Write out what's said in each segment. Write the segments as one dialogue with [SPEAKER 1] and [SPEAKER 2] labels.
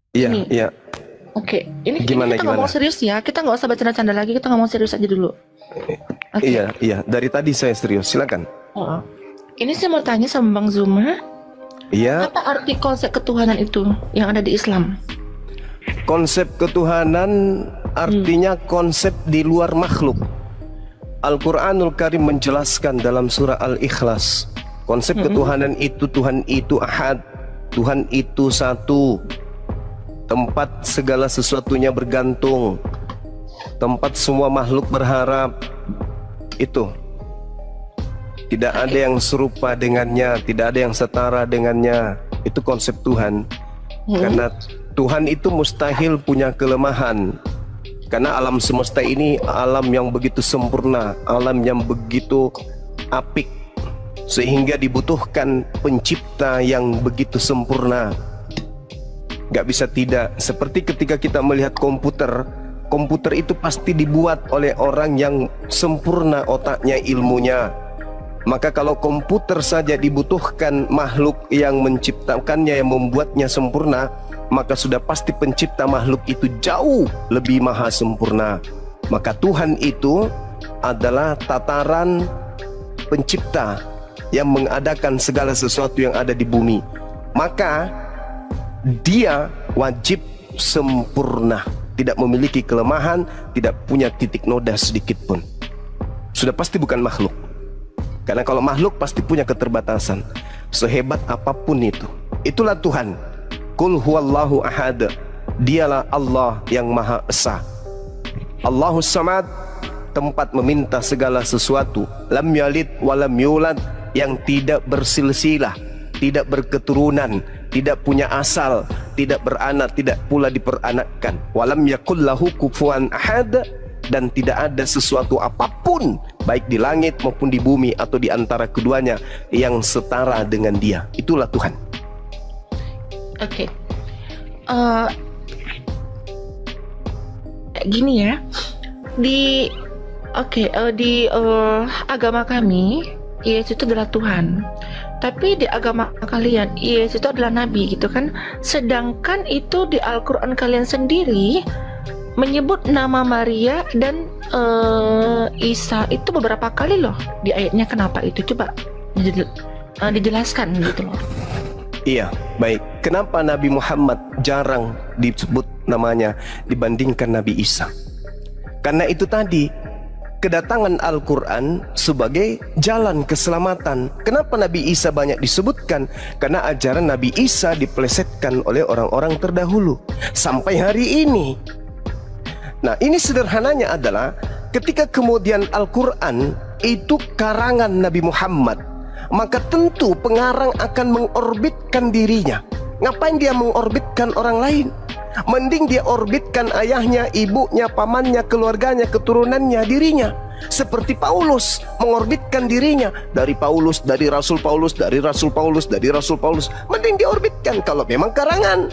[SPEAKER 1] Iya,
[SPEAKER 2] Ini,
[SPEAKER 1] iya.
[SPEAKER 2] ini
[SPEAKER 1] Gimana,
[SPEAKER 2] kita ngomong
[SPEAKER 1] gimana?
[SPEAKER 2] serius ya. Kita nggak usah bercanda-canda lagi. Kita ngomong serius aja dulu. Oke.
[SPEAKER 1] Iya, iya. Dari tadi saya serius. Silakan.
[SPEAKER 2] Oh. Ini saya mau tanya sama Bang Zuma,
[SPEAKER 1] Iya,
[SPEAKER 2] apa arti konsep ketuhanan itu yang ada di Islam?
[SPEAKER 1] konsep ketuhanan artinya konsep di luar makhluk. Al-Quranul Karim menjelaskan dalam surah Al-Ikhlas, konsep ketuhanan itu Tuhan itu ahad, Tuhan itu satu, tempat segala sesuatunya bergantung, tempat semua makhluk berharap. Itu tidak ada yang serupa dengannya, tidak ada yang setara dengannya. Itu konsep Tuhan. Karena Tuhan itu mustahil punya kelemahan. Karena alam semesta ini alam yang begitu sempurna, alam yang begitu apik, sehingga dibutuhkan pencipta yang begitu sempurna. Gak bisa tidak. Seperti ketika kita melihat komputer, komputer itu pasti dibuat oleh orang yang sempurna otaknya, ilmunya. Maka kalau komputer saja dibutuhkan makhluk yang menciptakannya, yang membuatnya sempurna, maka sudah pasti pencipta makhluk itu jauh lebih maha sempurna. Maka Tuhan itu adalah tataran pencipta yang mengadakan segala sesuatu yang ada di bumi. Maka dia wajib sempurna, tidak memiliki kelemahan, tidak punya titik noda sedikit pun. Sudah pasti bukan makhluk. Karena kalau makhluk pasti punya keterbatasan, sehebat apapun itu. Itulah Tuhan. Qul huwallahu ahad. Dialah Allah yang Maha Esa. Allahus Samad, tempat meminta segala sesuatu. Lam yalid walam yulad, yang tidak bersilsilah, tidak berketurunan, tidak punya asal, tidak beranak, tidak pula diperanakkan. Walam yakul lahu kufuwan ahad, dan tidak ada sesuatu apapun baik di langit maupun di bumi atau di antara keduanya yang setara dengan Dia. Itulah Tuhan.
[SPEAKER 2] Oke. Eh, Gini ya. Di agama kami, Yesus itu adalah Tuhan. Tapi di agama kalian, Yesus itu adalah nabi gitu kan. Sedangkan itu di Al-Qur'an kalian sendiri menyebut nama Maria dan Isa itu beberapa kali loh di ayatnya. Kenapa itu? Coba dijelaskan gitu loh.
[SPEAKER 1] Iya, baik. Kenapa Nabi Muhammad jarang disebut namanya dibandingkan Nabi Isa? Karena itu tadi, kedatangan Al-Quran sebagai jalan keselamatan. Kenapa Nabi Isa banyak disebutkan? Karena ajaran Nabi Isa dipelesetkan oleh orang-orang terdahulu sampai hari ini. Nah, ini sederhananya adalah ketika kemudian Al-Quran itu karangan Nabi Muhammad, maka tentu pengarang akan mengorbitkan dirinya. Ngapain dia mengorbitkan orang lain? Mending dia orbitkan ayahnya, ibunya, pamannya, keluarganya, keturunannya, dirinya. Seperti Paulus mengorbitkan dirinya. Dari Paulus, dari Rasul Paulus, dari Rasul Paulus, dari Rasul Paulus. Mending diorbitkan kalau memang karangan.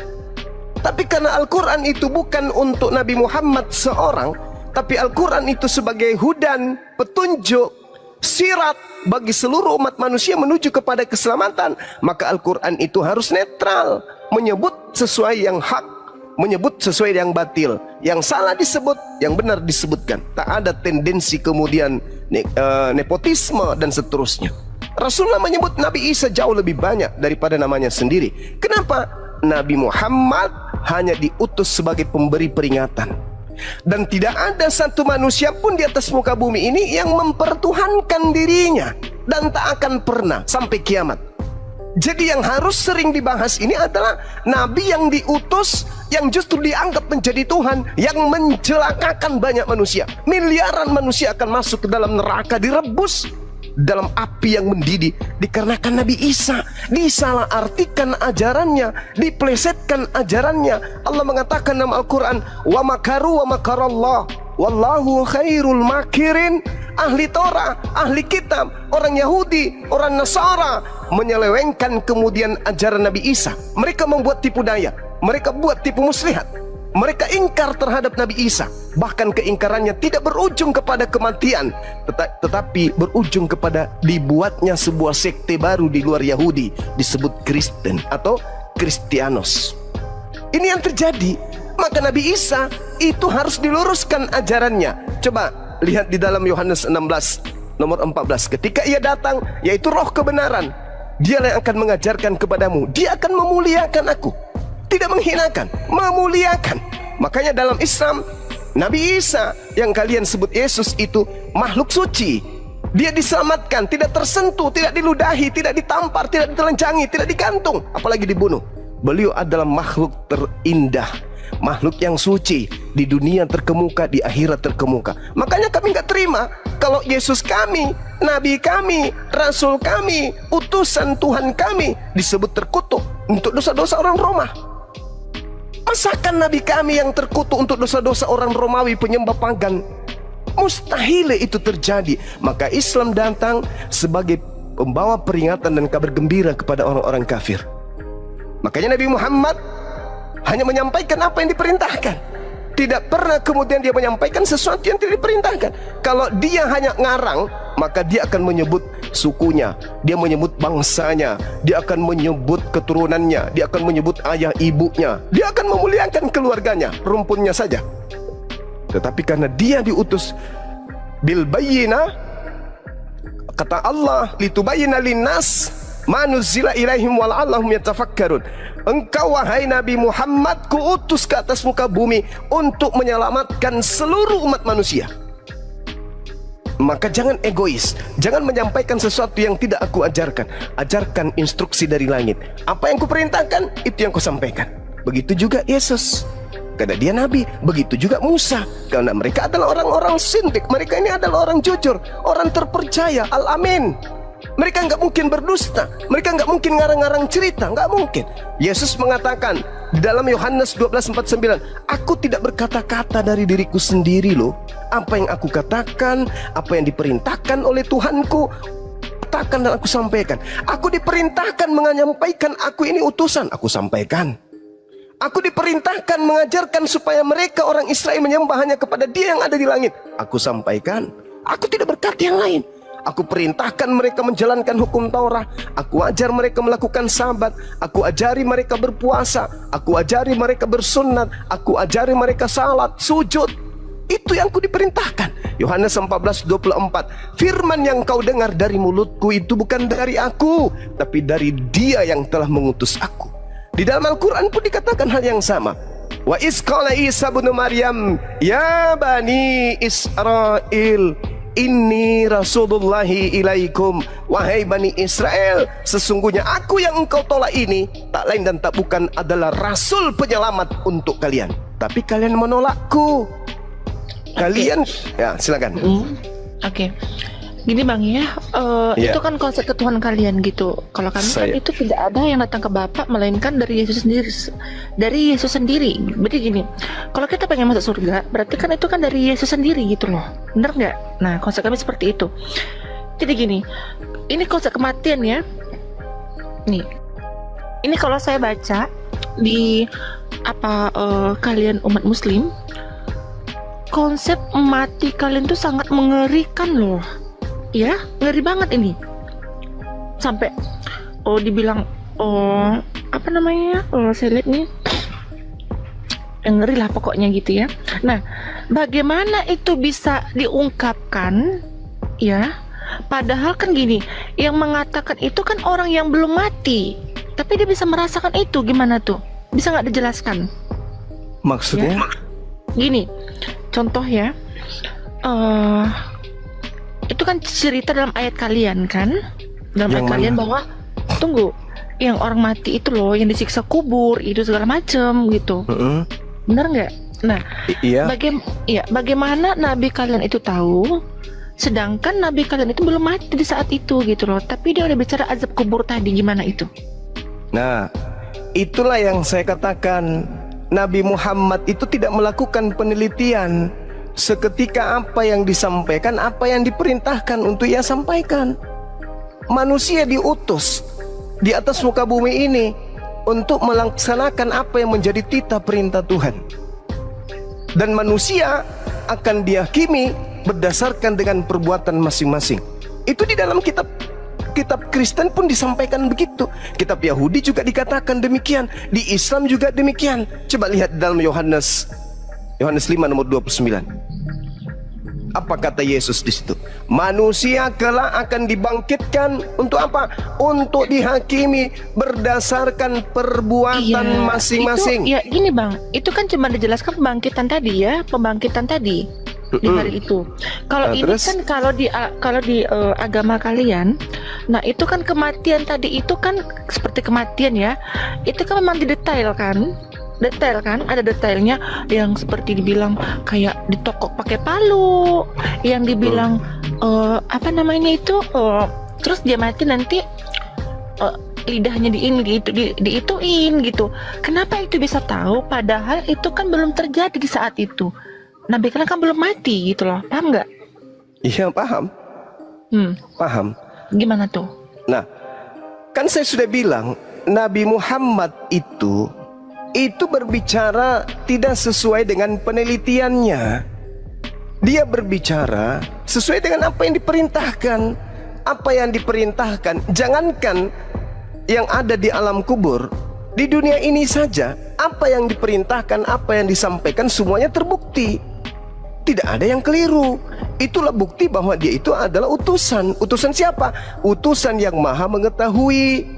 [SPEAKER 1] Tapi karena Al-Quran itu bukan untuk Nabi Muhammad seorang, tapi Al-Quran itu sebagai hudan, petunjuk, sirat bagi seluruh umat manusia menuju kepada keselamatan, maka Al-Quran itu harus netral, menyebut sesuai yang hak, menyebut sesuai yang batil, yang salah disebut, yang benar disebutkan. Tak ada tendensi kemudian nepotisme dan seterusnya. Rasulullah menyebut Nabi Isa jauh lebih banyak daripada namanya sendiri. Kenapa? Nabi Muhammad hanya diutus sebagai pemberi peringatan, dan tidak ada satu manusia pun di atas muka bumi ini yang mempertuhankan dirinya, dan tak akan pernah sampai kiamat. Jadi yang harus sering dibahas ini adalah Nabi yang diutus, yang justru dianggap menjadi Tuhan, yang mencelakakan banyak manusia. Miliaran manusia akan masuk ke dalam neraka, direbus dalam api yang mendidih dikarenakan Nabi Isa. Disalah artikan ajarannya, diplesetkan ajarannya. Allah mengatakan dalam Al-Quran, wa makaru wa makarallah wallahu khairul makirin. Ahli Torah, ahli kitab, orang Yahudi, orang Nasara menyelewengkan kemudian ajaran Nabi Isa. Mereka membuat tipu daya, mereka buat tipu muslihat, mereka ingkar terhadap Nabi Isa. Bahkan keingkarannya tidak berujung kepada kematian, tetapi berujung kepada dibuatnya sebuah sekte baru di luar Yahudi, disebut Kristen atau Kristianos. Ini yang terjadi. Maka Nabi Isa itu harus diluruskan ajarannya. Coba lihat di dalam Yohanes 16 nomor 14. Ketika ia datang, yaitu roh kebenaran, dialah yang akan mengajarkan kepadamu. Dia akan memuliakan aku, tidak menghinakan, memuliakan. Makanya dalam Islam, Nabi Isa yang kalian sebut Yesus itu makhluk suci. Dia diselamatkan, tidak tersentuh, tidak diludahi, tidak ditampar, tidak ditelanjangi, tidak digantung, apalagi dibunuh. Beliau adalah makhluk terindah, makhluk yang suci, di dunia terkemuka, di akhirat terkemuka. Makanya kami nggak terima kalau Yesus kami, Nabi kami, Rasul kami, utusan Tuhan kami disebut terkutuk untuk dosa-dosa orang Roma. Masakan Nabi kami yang terkutuk untuk dosa-dosa orang Romawi penyembah pagan? Mustahil itu terjadi. Maka Islam datang sebagai pembawa peringatan dan kabar gembira kepada orang-orang kafir. Makanya Nabi Muhammad hanya menyampaikan apa yang diperintahkan. Tidak pernah kemudian dia menyampaikan sesuatu yang tidak diperintahkan. Kalau dia hanya ngarang, maka dia akan menyebut sukunya, dia menyebut bangsanya, dia akan menyebut keturunannya, dia akan menyebut ayah ibunya, dia akan memuliakan keluarganya, rumpunnya saja. Tetapi karena dia diutus bil bayyinah, kata Allah, litubayyina linnas ma nuzila ilaihim wa la'allahum yatafakkarun. Engkau wahai Nabi Muhammad, kuutus ke atas muka bumi untuk menyelamatkan seluruh umat manusia. Maka jangan egois, jangan menyampaikan sesuatu yang tidak aku ajarkan. Ajarkan instruksi dari langit. Apa yang kuperintahkan, itu yang kusampaikan. Begitu juga Yesus, karena dia Nabi. Begitu juga Musa, karena mereka adalah orang-orang sindik. Mereka ini adalah orang jujur, orang terpercaya, al-amin. Mereka nggak mungkin berdusta, mereka nggak mungkin ngarang-ngarang cerita, nggak mungkin. Yesus mengatakan di dalam Yohanes 12:49, aku tidak berkata-kata dari diriku sendiri loh. Apa yang aku katakan, apa yang diperintahkan oleh Tuhanku, katakan dan aku sampaikan. Aku diperintahkan menyampaikan, aku ini utusan, aku sampaikan. Aku diperintahkan mengajarkan supaya mereka orang Israel menyembah hanya kepada Dia yang ada di langit, aku sampaikan. Aku tidak berkata yang lain. Aku perintahkan mereka menjalankan hukum Taurat. Aku ajar mereka melakukan sabat. Aku ajari mereka berpuasa. Aku ajari mereka bersunat. Aku ajari mereka salat, sujud. Itu yang aku diperintahkan. Yohanes 14:24. Firman yang kau dengar dari mulutku itu bukan dari aku, tapi dari Dia yang telah mengutus aku. Di dalam Al-Quran pun dikatakan hal yang sama. Wa iz qala Isa ibnu Maryam ya bani Israel inni rasulullahi ilaikum. Wahai Bani Israel, sesungguhnya aku yang engkau tolak ini tak lain dan tak bukan adalah rasul penyelamat untuk kalian, tapi kalian menolakku. Kalian ya silakan.
[SPEAKER 2] Oke. Gini Bang ya, itu kan konsep ketuhanan kalian gitu. Kalau kami kan itu tidak ada yang datang ke Bapa melainkan dari Yesus sendiri. Dari Yesus sendiri. Berarti gini, kalau kita pengen masuk surga, berarti kan itu kan dari Yesus sendiri gitu loh. Bener nggak? Nah, konsep kami seperti itu. Jadi gini, ini konsep kematian ya. Nih, ini kalau saya baca di kalian umat Muslim, konsep mati kalian tuh sangat mengerikan loh. Ya, ngeri banget ini. Sampai dibilang saya lihat nih ngeri lah pokoknya gitu ya. Nah, bagaimana itu bisa diungkapkan ya? Padahal kan gini, yang mengatakan itu kan orang yang belum mati, tapi dia bisa merasakan itu. Gimana tuh? Bisa nggak dijelaskan?
[SPEAKER 1] Maksudnya?
[SPEAKER 2] Ya? Gini, contoh ya. Itu kan cerita dalam ayat kalian kan, dalam ayat kalian bahwa tunggu, yang orang mati itu loh yang disiksa kubur itu segala macem gitu. Bener nggak? Nah,
[SPEAKER 1] iya.
[SPEAKER 2] Bagaimana nabi kalian itu tahu, sedangkan nabi kalian itu belum mati di saat itu gitu loh, tapi dia udah bicara azab kubur tadi, gimana itu?
[SPEAKER 1] Nah, itulah yang saya katakan, Nabi Muhammad itu tidak melakukan penelitian. Seketika apa yang disampaikan, apa yang diperintahkan untuk ia sampaikan. Manusia diutus di atas muka bumi ini untuk melaksanakan apa yang menjadi titah perintah Tuhan. Dan manusia akan dihakimi berdasarkan dengan perbuatan masing-masing. Itu di dalam kitab kitab Kristen pun disampaikan begitu. Kitab Yahudi juga dikatakan demikian. Di Islam juga demikian. Coba lihat dalam Yohanes 5 nomor 29. Apa kata Yesus di situ? Manusia kelak akan dibangkitkan untuk apa? Untuk dihakimi berdasarkan perbuatan masing-masing.
[SPEAKER 2] Itu, ya gini bang, itu kan cuma dijelaskan pembangkitan tadi ya, pembangkitan tadi di hari itu. Kalau ini
[SPEAKER 1] terus?
[SPEAKER 2] kan kalau di agama kalian, nah itu kan kematian tadi itu kan seperti kematian ya, itu kan memang didetailkan. Detail kan, ada detailnya yang seperti dibilang kayak ditokok pakai palu, yang dibilang apa namanya itu, terus dia mati nanti lidahnya diituin gitu. Kenapa itu bisa tahu? Padahal itu kan belum terjadi di saat itu. Nabi kalian kan belum mati gitu loh, paham nggak?
[SPEAKER 1] Iya paham. Paham.
[SPEAKER 2] Gimana tuh?
[SPEAKER 1] Nah, kan saya sudah bilang Nabi Muhammad itu berbicara tidak sesuai dengan penelitiannya. Dia berbicara sesuai dengan apa yang diperintahkan. Apa yang diperintahkan, jangankan yang ada di alam kubur, di dunia ini saja, apa yang diperintahkan, apa yang disampaikan semuanya terbukti. Tidak ada yang keliru. Itulah bukti bahwa dia itu adalah utusan. Utusan siapa? Utusan yang maha mengetahui.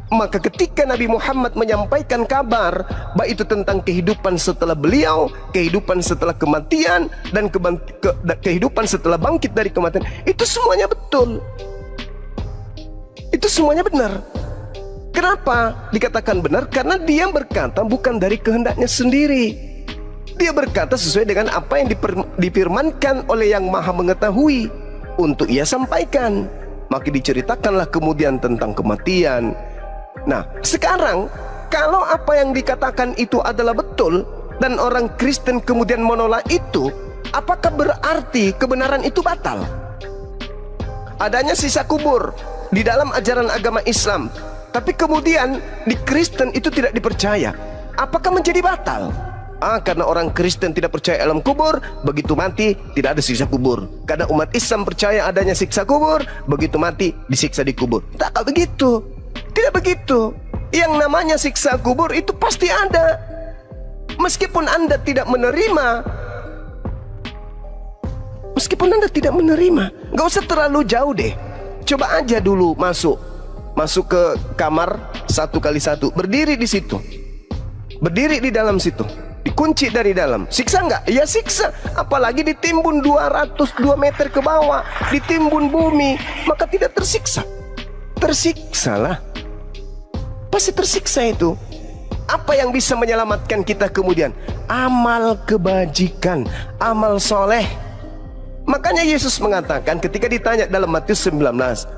[SPEAKER 1] Maka ketika Nabi Muhammad menyampaikan kabar, baik itu tentang kehidupan setelah beliau, kehidupan setelah kematian, dan kehidupan setelah bangkit dari kematian, itu semuanya betul. Itu semuanya benar. Kenapa dikatakan benar? Karena dia berkata bukan dari kehendaknya sendiri. Dia berkata sesuai dengan apa yang difirmankan oleh yang maha mengetahui untuk ia sampaikan. Maka diceritakanlah kemudian tentang kematian. Nah, sekarang kalau apa yang dikatakan itu adalah betul dan orang Kristen kemudian menolak itu, apakah berarti kebenaran itu batal? Adanya sisa kubur di dalam ajaran agama Islam, tapi kemudian di Kristen itu tidak dipercaya. Apakah menjadi batal? Karena orang Kristen tidak percaya alam kubur, begitu mati tidak ada siksa kubur. Karena umat Islam percaya adanya siksa kubur, begitu mati disiksa di kubur. Tak begitu. Tidak begitu. Yang namanya siksa kubur itu pasti ada. Meskipun Anda tidak menerima, gak usah terlalu jauh deh. Coba aja dulu masuk ke kamar 1x1, berdiri di situ, berdiri di dalam situ, dikunci dari dalam. Siksa nggak? Ya siksa. Apalagi ditimbun 202 meter ke bawah, ditimbun bumi, maka tidak tersiksa. Tersiksalah. Pasti tersiksa itu. Apa yang bisa menyelamatkan kita kemudian? Amal kebajikan, amal soleh. Makanya Yesus mengatakan ketika ditanya dalam Matius 19,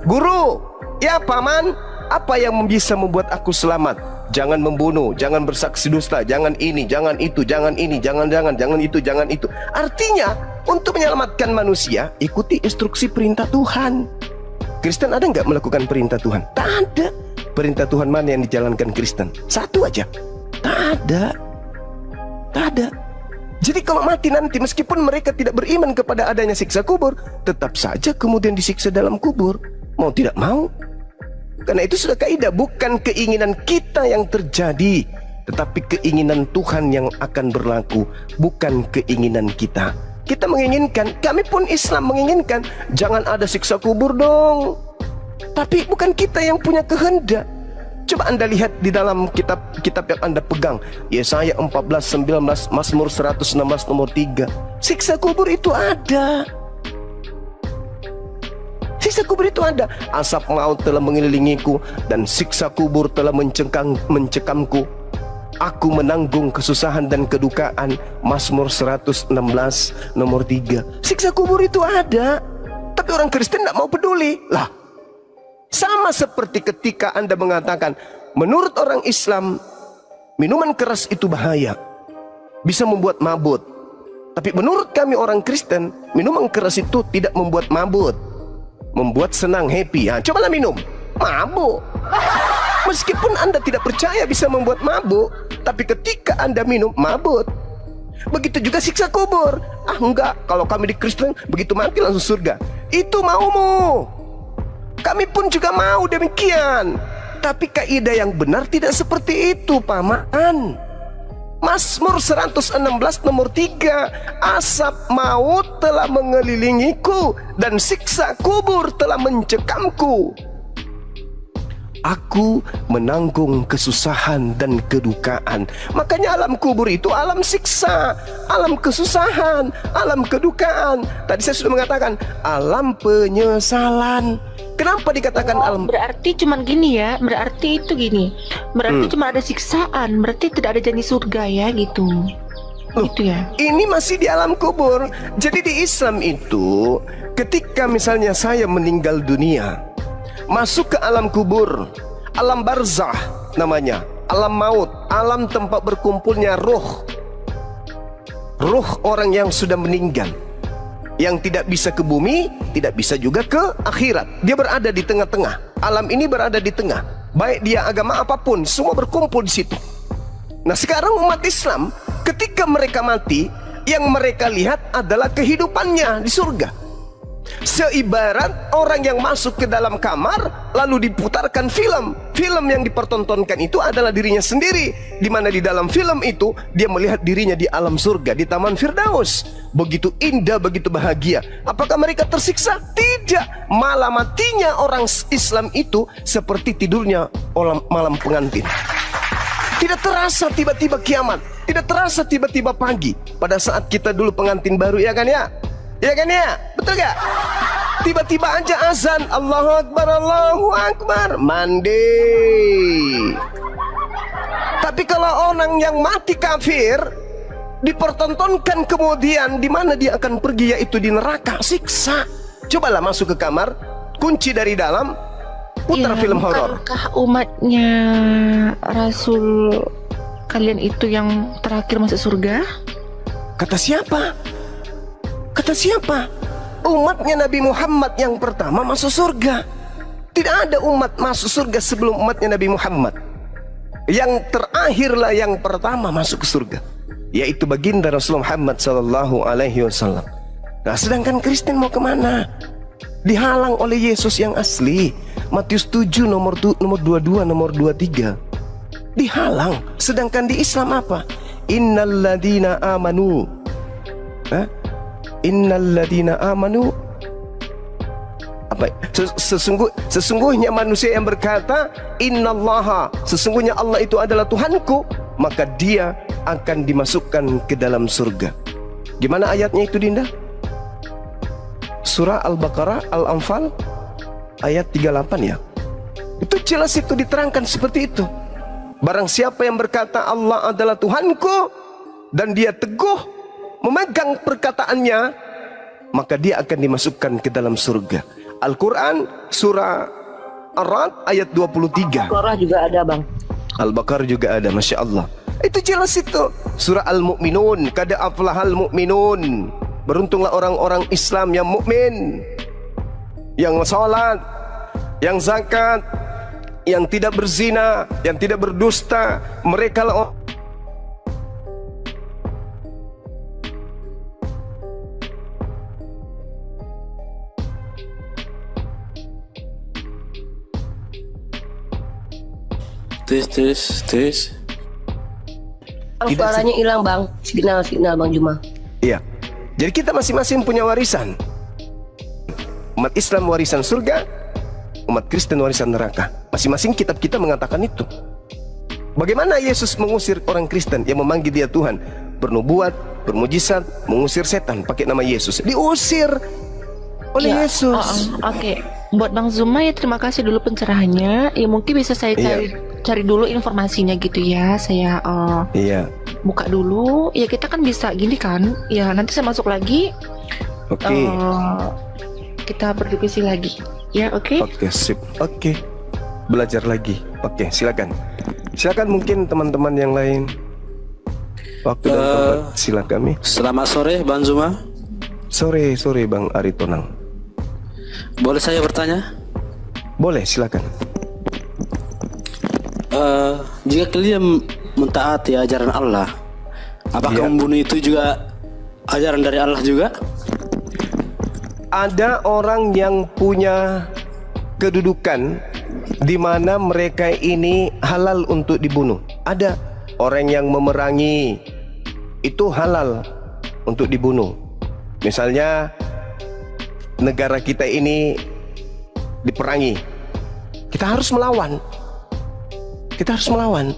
[SPEAKER 1] Guru, ya paman, apa yang bisa membuat aku selamat? Jangan membunuh, jangan bersaksi dusta, jangan ini, jangan itu, jangan ini, jangan itu, jangan itu. Artinya, untuk menyelamatkan manusia, ikuti instruksi perintah Tuhan. Kristen ada nggak melakukan perintah Tuhan? Tak ada. Perintah Tuhan mana yang dijalankan Kristen? Satu aja. Tak ada. Tak ada. Jadi kalau mati nanti, meskipun mereka tidak beriman kepada adanya siksa kubur, tetap saja kemudian disiksa dalam kubur. Mau tidak mau. Karena itu sudah kaidah, bukan keinginan kita yang terjadi, tetapi keinginan Tuhan yang akan berlaku, bukan keinginan kita. Kita menginginkan, kami pun Islam menginginkan, jangan ada siksa kubur dong. Tapi bukan kita yang punya kehendak. Coba Anda lihat di dalam kitab yang Anda pegang, Yesaya 14:19, Mazmur 116 nomor 3. Siksa kubur itu ada. Siksa kubur itu ada. Asap maut telah mengelilingiku dan siksa kubur telah mencekamku. Aku menanggung kesusahan dan kedukaan. Mazmur 116 nomor 3. Siksa kubur itu ada. Tapi orang Kristen tidak mau peduli. Lah, sama seperti ketika Anda mengatakan, menurut orang Islam, minuman keras itu bahaya, bisa membuat mabut. Tapi menurut kami orang Kristen, minuman keras itu tidak membuat mabut, membuat senang, happy. Cobalah minum, mabuk. Meskipun Anda tidak percaya bisa membuat mabuk, tapi ketika Anda minum, mabuk. Begitu juga siksa kubur. Enggak, kalau kami di Kristen begitu mati langsung surga. Itu maumu. Kami pun juga mau demikian. Tapi kaidah yang benar tidak seperti itu, Paman. Mazmur 116 nomor 3, asap maut telah mengelilingiku dan siksa kubur telah mencekamku. Aku menanggung kesusahan dan kedukaan. Makanya alam kubur itu alam siksa, alam kesusahan, alam kedukaan. Tadi saya sudah mengatakan alam penyesalan. Kenapa dikatakan alam?
[SPEAKER 2] Berarti cuman gini ya, berarti itu gini. Berarti cuma ada siksaan, berarti tidak ada janji surga ya gitu. Gitu ya. Ini
[SPEAKER 1] masih di alam kubur. Jadi di Islam itu ketika misalnya saya meninggal dunia, masuk ke alam kubur, alam barzah namanya, alam maut, alam tempat berkumpulnya ruh. Ruh orang yang sudah meninggal, yang tidak bisa ke bumi, tidak bisa juga ke akhirat. Dia berada di tengah-tengah. Alam ini berada di tengah. Baik dia agama apapun, semua berkumpul di situ. Nah, sekarang umat Islam ketika mereka mati, yang mereka lihat adalah kehidupannya di surga. Seibarat orang yang masuk ke dalam kamar lalu diputarkan film. Film yang dipertontonkan itu adalah dirinya sendiri, di mana di dalam film itu dia melihat dirinya di alam surga, di Taman Firdaus. Begitu indah, begitu bahagia. Apakah mereka tersiksa? Tidak. Malah matinya orang Islam itu seperti tidurnya malam pengantin. Tidak terasa tiba-tiba kiamat, tidak terasa tiba-tiba pagi. Pada saat kita dulu pengantin baru, ya kan ya? Ya kan ya? Betul gak? Tiba-tiba aja azan, Allahu Akbar, Allahu Akbar, mandi. Tapi kalau orang yang mati kafir dipertontonkan kemudian di mana dia akan pergi, yaitu di neraka, siksa. Cobalah masuk ke kamar, kunci dari dalam, putar film horor.
[SPEAKER 2] Apakah umatnya Rasul kalian itu yang terakhir masuk surga?
[SPEAKER 1] Kata siapa? Kata siapa? Umatnya Nabi Muhammad yang pertama masuk surga. Tidak ada umat masuk surga sebelum umatnya Nabi Muhammad. Yang terakhirlah yang pertama masuk ke surga, yaitu baginda Rasulullah Muhammad SAW. Nah, sedangkan Kristen mau kemana? Dihalang oleh Yesus yang asli. Matius 7 nomor 22, nomor 23. Dihalang. Sedangkan di Islam apa? Innalladzina amanu. Innalladzina amanu, apa? Sesungguhnya manusia yang berkata innallaha, sesungguhnya Allah itu adalah Tuhanku, maka dia akan dimasukkan ke dalam surga. Gimana ayatnya itu, Dinda? Surah Al-Baqarah, Al-Anfal ayat 38 ya. Itu jelas, itu diterangkan seperti itu. Barang siapa yang berkata Allah adalah Tuhanku dan dia teguh memegang perkataannya, maka dia akan dimasukkan ke dalam surga. Al-Quran surah Ar-Ra'd ayat 23.
[SPEAKER 3] Al-Baqarah juga ada, Bang.
[SPEAKER 1] Al-Baqarah juga ada, Masya Allah. Itu jelas itu. Surah Al-Mu'minun, qad aflahal mu'minun. Beruntunglah orang-orang Islam yang mukmin, yang salat, yang zakat, yang tidak berzina, yang tidak berdusta. Mereka lah
[SPEAKER 3] tes. Suaranya hilang, Bang. Signal Bang Juma.
[SPEAKER 1] Iya. Jadi kita masing-masing punya warisan. Umat Islam warisan surga, umat Kristen warisan neraka. Masing-masing kitab kita mengatakan itu. Bagaimana Yesus mengusir orang Kristen yang memanggil dia Tuhan, bernubuat, bermujizat, mengusir setan pakai nama Yesus? Diusir oleh Yesus.
[SPEAKER 2] Oke. Buat Bang Zuma ya, terima kasih dulu pencerahannya. Ya mungkin bisa saya cari dulu informasinya gitu ya. Saya buka dulu. Ya kita kan bisa gini kan. Ya nanti saya masuk lagi.
[SPEAKER 1] Oke.
[SPEAKER 2] Kita berdiskusi lagi. Ya oke.
[SPEAKER 1] Oke, sip. Oke. Belajar lagi. Oke, silakan. Silakan mungkin teman-teman yang lain. Waktu dan tempat silakan.
[SPEAKER 3] Selamat sore Bang Zuma.
[SPEAKER 1] Sore Bang Aritonang.
[SPEAKER 3] Boleh saya bertanya?
[SPEAKER 1] Boleh, silakan.
[SPEAKER 3] Jika kalian mentaati ajaran Allah, apakah membunuh itu juga ajaran dari Allah juga?
[SPEAKER 1] Ada orang yang punya kedudukan di mana mereka ini halal untuk dibunuh. Ada orang yang memerangi itu halal untuk dibunuh. Misalnya negara kita ini diperangi, kita harus melawan. Kita harus melawan.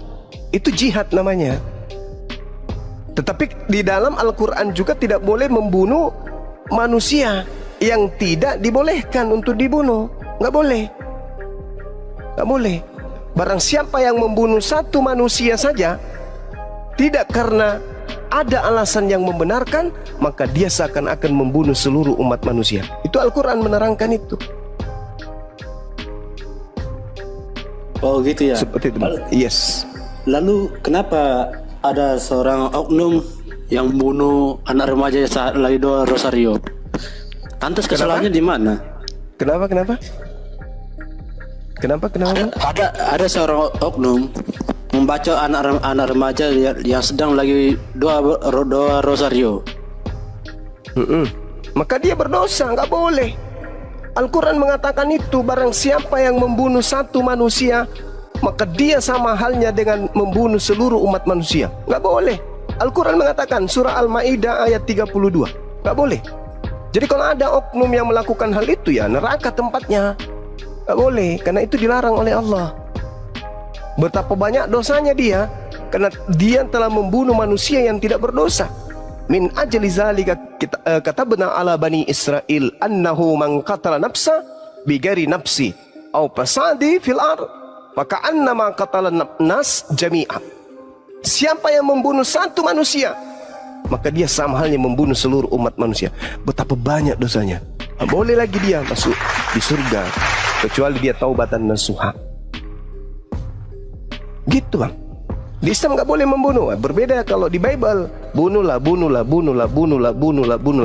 [SPEAKER 1] Itu jihad namanya. Tetapi di dalam Al-Quran juga tidak boleh membunuh manusia yang tidak dibolehkan untuk dibunuh. Nggak boleh. Nggak boleh. Barang siapa yang membunuh satu manusia saja, tidak karena ada alasan yang membenarkan, maka dia seakan-akan membunuh seluruh umat manusia. Itu Al-Quran menerangkan itu.
[SPEAKER 3] Oh gitu ya.
[SPEAKER 1] Seperti itu. Yes.
[SPEAKER 3] Lalu kenapa ada seorang oknum yang membunuh anak remaja saat lagi doa rosario? Lantas kesalahannya di mana?
[SPEAKER 1] Kenapa?
[SPEAKER 3] Ada seorang oknum membaca anak remaja yang sedang lagi doa rosario.
[SPEAKER 1] Maka dia berdosa, nggak boleh. Al-Quran mengatakan itu, barang siapa yang membunuh satu manusia, maka dia sama halnya dengan membunuh seluruh umat manusia. Nggak boleh. Al-Quran mengatakan, surah Al-Ma'idah ayat 32, nggak boleh. Jadi kalau ada oknum yang melakukan hal itu, ya neraka tempatnya. Nggak boleh, karena itu dilarang oleh Allah. Betapa banyak dosanya dia, karena dia telah membunuh manusia yang tidak berdosa. Min ajli zalika katabna ala bani Israel annahu man qatala nafsa bighairi nafsi aw fasadi fil ard faka'annama qatala nas jami'a. Siapa yang membunuh satu manusia, maka dia sama halnya membunuh seluruh umat manusia. Betapa banyak dosanya. Tak boleh lagi dia masuk di surga kecuali dia taubatan nasuha. Gitu bang. Di Islam nggak boleh membunuh. Berbeda kalau di Bible, bunuhlah.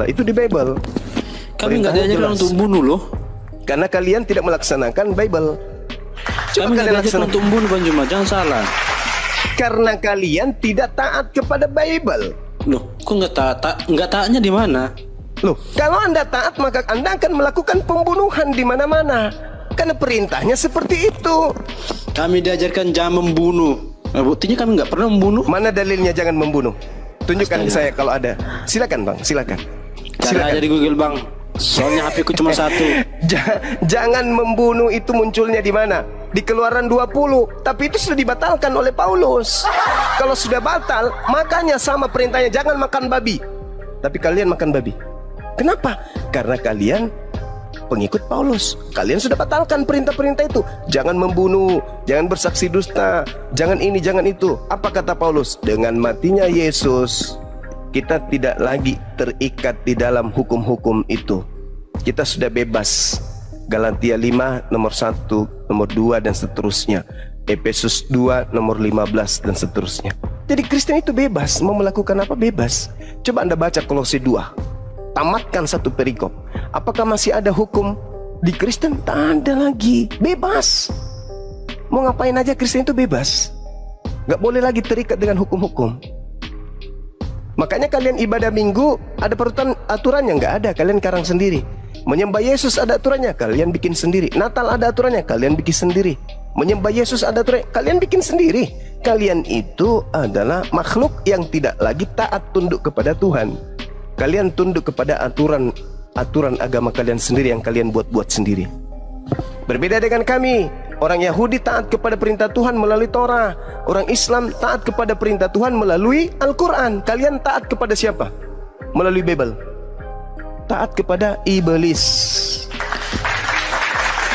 [SPEAKER 1] Itu di Bible.
[SPEAKER 3] Kami nggak diajarkan untuk bunuh loh.
[SPEAKER 1] Karena kalian tidak melaksanakan Bible.
[SPEAKER 3] Kami nggak diajarkan untuk bunuh, Bang Juma. Jangan salah.
[SPEAKER 1] Karena kalian tidak taat kepada Bible.
[SPEAKER 3] Loh, kok nggak taatnya di mana?
[SPEAKER 1] Loh, kalau Anda taat maka Anda akan melakukan pembunuhan di mana-mana. Karena perintahnya seperti itu.
[SPEAKER 3] Kami diajarkan jangan membunuh. Nah, buktinya kami nggak pernah membunuh.
[SPEAKER 1] Mana dalilnya jangan membunuh? Tunjukkan ke saya kalau ada. Silakan bang, silakan.
[SPEAKER 3] Cari aja di Google bang. Soalnya HP ku cuma satu.
[SPEAKER 1] Jangan membunuh itu munculnya di mana? Di Keluaran 20. Tapi itu sudah dibatalkan oleh Paulus. Kalau sudah batal, makanya sama perintahnya jangan makan babi. Tapi kalian makan babi. Kenapa? Karena kalian pengikut Paulus. Kalian sudah batalkan perintah-perintah itu. Jangan membunuh, jangan bersaksi dusta, jangan ini, jangan itu. Apa kata Paulus? Dengan matinya Yesus, kita tidak lagi terikat di dalam hukum-hukum itu. Kita sudah bebas. Galatia 5 nomor 1, nomor 2 dan seterusnya. Efesus 2 nomor 15 dan seterusnya. Jadi Kristen itu bebas. Mau melakukan apa bebas. Coba Anda baca Kolose 2. Tamatkan satu perikop. Apakah masih ada hukum di Kristen? Tak ada lagi. Bebas. Mau ngapain aja Kristen itu bebas. Gak boleh lagi terikat dengan hukum-hukum. Makanya kalian ibadah minggu ada aturannya? Gak ada. Kalian karang sendiri. Menyembah Yesus ada aturannya? Kalian bikin sendiri. Natal ada aturannya? Kalian bikin sendiri. Menyembah Yesus ada aturannya? Kalian bikin sendiri. Kalian itu adalah makhluk yang tidak lagi taat tunduk kepada Tuhan. Kalian tunduk kepada aturan agama kalian sendiri yang kalian buat-buat sendiri. Berbeda dengan kami. Orang Yahudi taat kepada perintah Tuhan melalui Torah. Orang Islam taat kepada perintah Tuhan melalui Al-Quran. Kalian taat kepada siapa? Melalui Bible. Taat kepada iblis.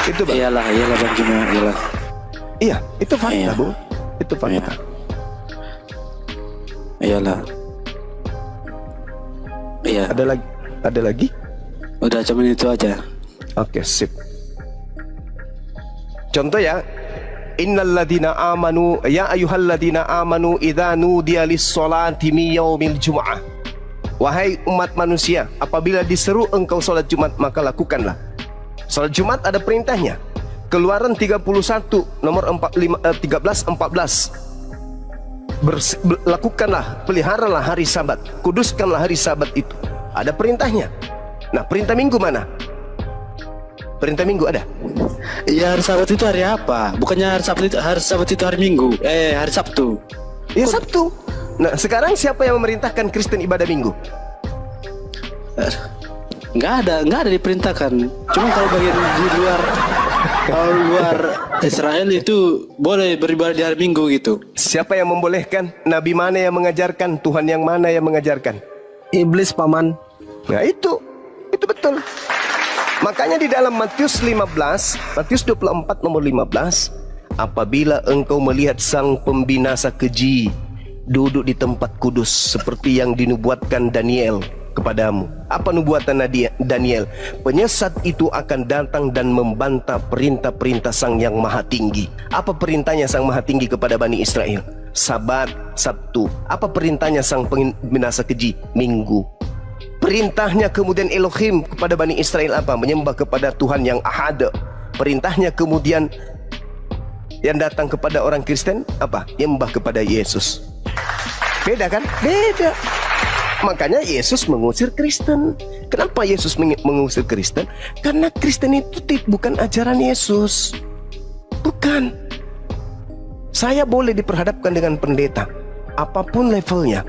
[SPEAKER 1] Itu bang.
[SPEAKER 3] Iyalah Bang Juma, iyalah.
[SPEAKER 1] Iya, itu fakta bu. Itu fakta.
[SPEAKER 3] Iyalah. Iya.
[SPEAKER 1] Ada lagi?
[SPEAKER 3] Udah cuma itu aja.
[SPEAKER 1] Oke, sip. Contoh ya. Innalladzina amanu ya ayyuhalladzina amanu idza nudiya lis-sholati min yaumil jumu'ah. Wahai umat manusia, apabila diseru engkau salat Jumat maka lakukanlah. Salat Jumat ada perintahnya. Keluaran 31 nomor 13-14. Lakukanlah, peliharalah hari Sabat, kuduskanlah hari Sabat itu. Ada perintahnya. Nah, perintah Minggu mana? Perintah Minggu ada?
[SPEAKER 3] Ya hari Sabat itu hari apa? Bukannya hari Sabat itu hari Minggu? Hari Sabtu.
[SPEAKER 1] Ya Sabtu. Nah sekarang siapa yang memerintahkan Kristen ibadah Minggu?
[SPEAKER 3] Nggak ada diperintahkan. Cuma kalau bagian di luar Israel itu boleh beribadah di hari Minggu gitu.
[SPEAKER 1] Siapa yang membolehkan? Nabi mana yang mengajarkan? Tuhan yang mana yang mengajarkan?
[SPEAKER 4] Iblis, Paman.
[SPEAKER 1] Nah itu betul. Makanya di dalam Matius 24 nomor 15, apabila engkau melihat sang pembinasa keji duduk di tempat kudus seperti yang dinubuatkan Daniel kepadamu. Apa nubuatan Daniel? Penyesat itu akan datang dan membantah perintah-perintah Sang Yang Maha Tinggi. Apa perintahnya Sang Maha Tinggi kepada Bani Israel? Sabat, Sabtu. Apa perintahnya sang pembinasa keji? Minggu. Perintahnya kemudian Elohim kepada Bani Israel apa? Menyembah kepada Tuhan yang Ahad. Perintahnya kemudian yang datang kepada orang Kristen apa? Menyembah kepada Yesus. Beda kan? Beda. Makanya Yesus mengusir Kristen. Kenapa Yesus mengusir Kristen? Karena Kristen itu bukan ajaran Yesus. Bukan. Saya boleh diperhadapkan dengan pendeta, apapun levelnya,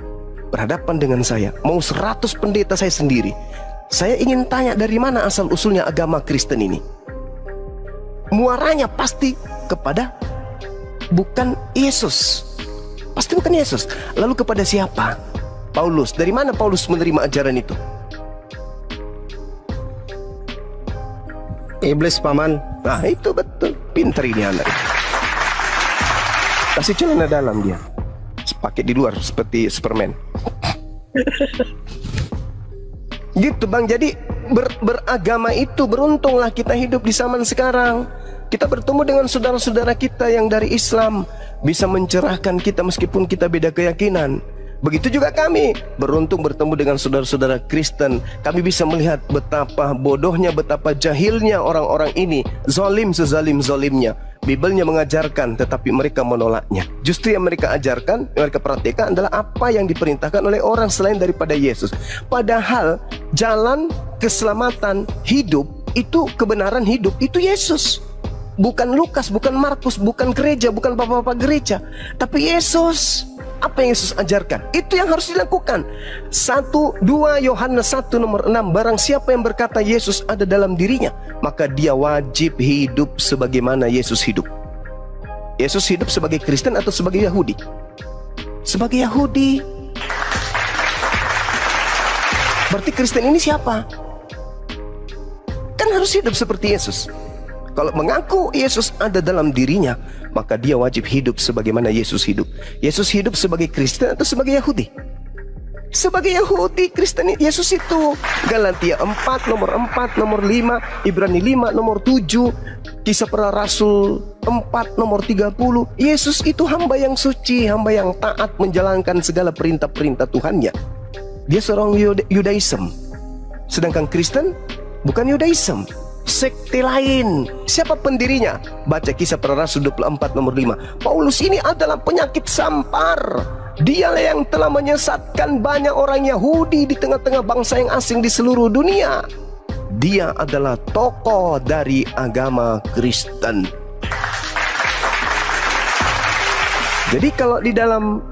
[SPEAKER 1] berhadapan dengan saya. Mau 100 pendeta saya sendiri, saya ingin tanya dari mana asal usulnya agama Kristen ini. Muaranya pasti kepada bukan Yesus. Pasti bukan Yesus. Lalu kepada siapa? Paulus. Dari mana Paulus menerima ajaran itu?
[SPEAKER 4] Iblis, Paman.
[SPEAKER 1] Nah itu betul. Pintar ini anak. Kasih celana dalam dia, pakai di luar seperti Superman. Gitu bang. Jadi beragama itu, beruntunglah kita hidup di zaman sekarang. Kita bertemu dengan saudara-saudara kita yang dari Islam, bisa mencerahkan kita meskipun kita beda keyakinan. Begitu juga kami, beruntung bertemu dengan saudara-saudara Kristen. Kami bisa melihat betapa bodohnya, betapa jahilnya orang-orang ini, zalim sezalim-zalimnya. Bibelnya mengajarkan, tetapi mereka menolaknya. Justru yang mereka ajarkan, yang mereka praktikkan adalah apa yang diperintahkan oleh orang selain daripada Yesus. Padahal jalan keselamatan hidup itu, kebenaran hidup itu Yesus. Bukan Lukas, bukan Markus, bukan gereja, bukan bapak-bapak gereja, tapi Yesus. Apa yang Yesus ajarkan? Itu yang harus dilakukan. 2 Yohanes 1 nomor 6. Barang siapa yang berkata Yesus ada dalam dirinya, maka dia wajib hidup sebagaimana Yesus hidup. Yesus hidup sebagai Kristen atau sebagai Yahudi? Sebagai Yahudi. Berarti Kristen ini siapa? Kan harus hidup seperti Yesus. Kalau mengaku Yesus ada dalam dirinya, maka dia wajib hidup sebagaimana Yesus hidup. Yesus hidup sebagai Kristen atau sebagai Yahudi? Sebagai Yahudi. Kristen Yesus itu Galatia 4 nomor 4 nomor 5, Ibrani 5 nomor 7, Kisah Para Rasul 4 nomor 30. Yesus itu hamba yang suci, hamba yang taat menjalankan segala perintah-perintah Tuhannya. Dia seorang Yudaism. Sedangkan Kristen bukan Yudaism, sekte lain. Siapa pendirinya? Baca Kisah Para Rasul 24 nomor 5. Paulus ini adalah penyakit sampar. Dialah yang telah menyesatkan banyak orang Yahudi di tengah-tengah bangsa yang asing di seluruh dunia. Dia adalah tokoh dari agama Kristen. Jadi kalau di dalam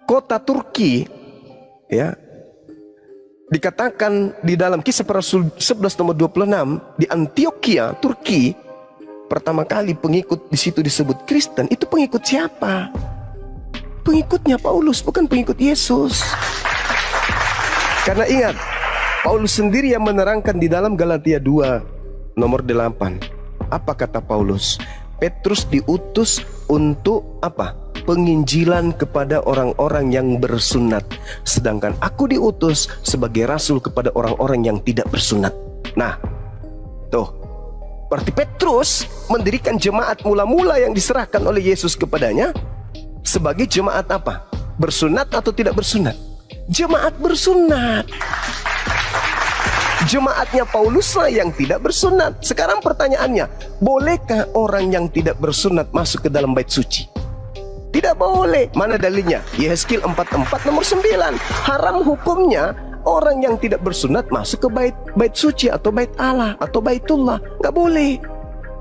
[SPEAKER 1] kota Turki, ya, dikatakan di dalam Kisah Para Rasul 11 nomor 26, di Antioquia, Turki, pertama kali pengikut di situ disebut Kristen. Itu pengikut siapa? Pengikutnya Paulus, bukan pengikut Yesus. Karena ingat, Paulus sendiri yang menerangkan di dalam Galatia 2 nomor 8. Apa kata Paulus? Petrus diutus untuk apa? Penginjilan kepada orang-orang yang bersunat, sedangkan aku diutus sebagai rasul kepada orang-orang yang tidak bersunat. Nah, tuh, berarti Petrus mendirikan jemaat mula-mula yang diserahkan oleh Yesus kepadanya sebagai jemaat apa? Bersunat atau tidak bersunat? Jemaat bersunat. Jemaatnya Pauluslah yang tidak bersunat. Sekarang pertanyaannya, bolehkah orang yang tidak bersunat masuk ke dalam bait suci? Tidak boleh. Mana dalilnya? Yehezkiel 44 nomor 9. Haram hukumnya orang yang tidak bersunat masuk ke bait suci atau bait Allah atau baitullah. Nggak boleh.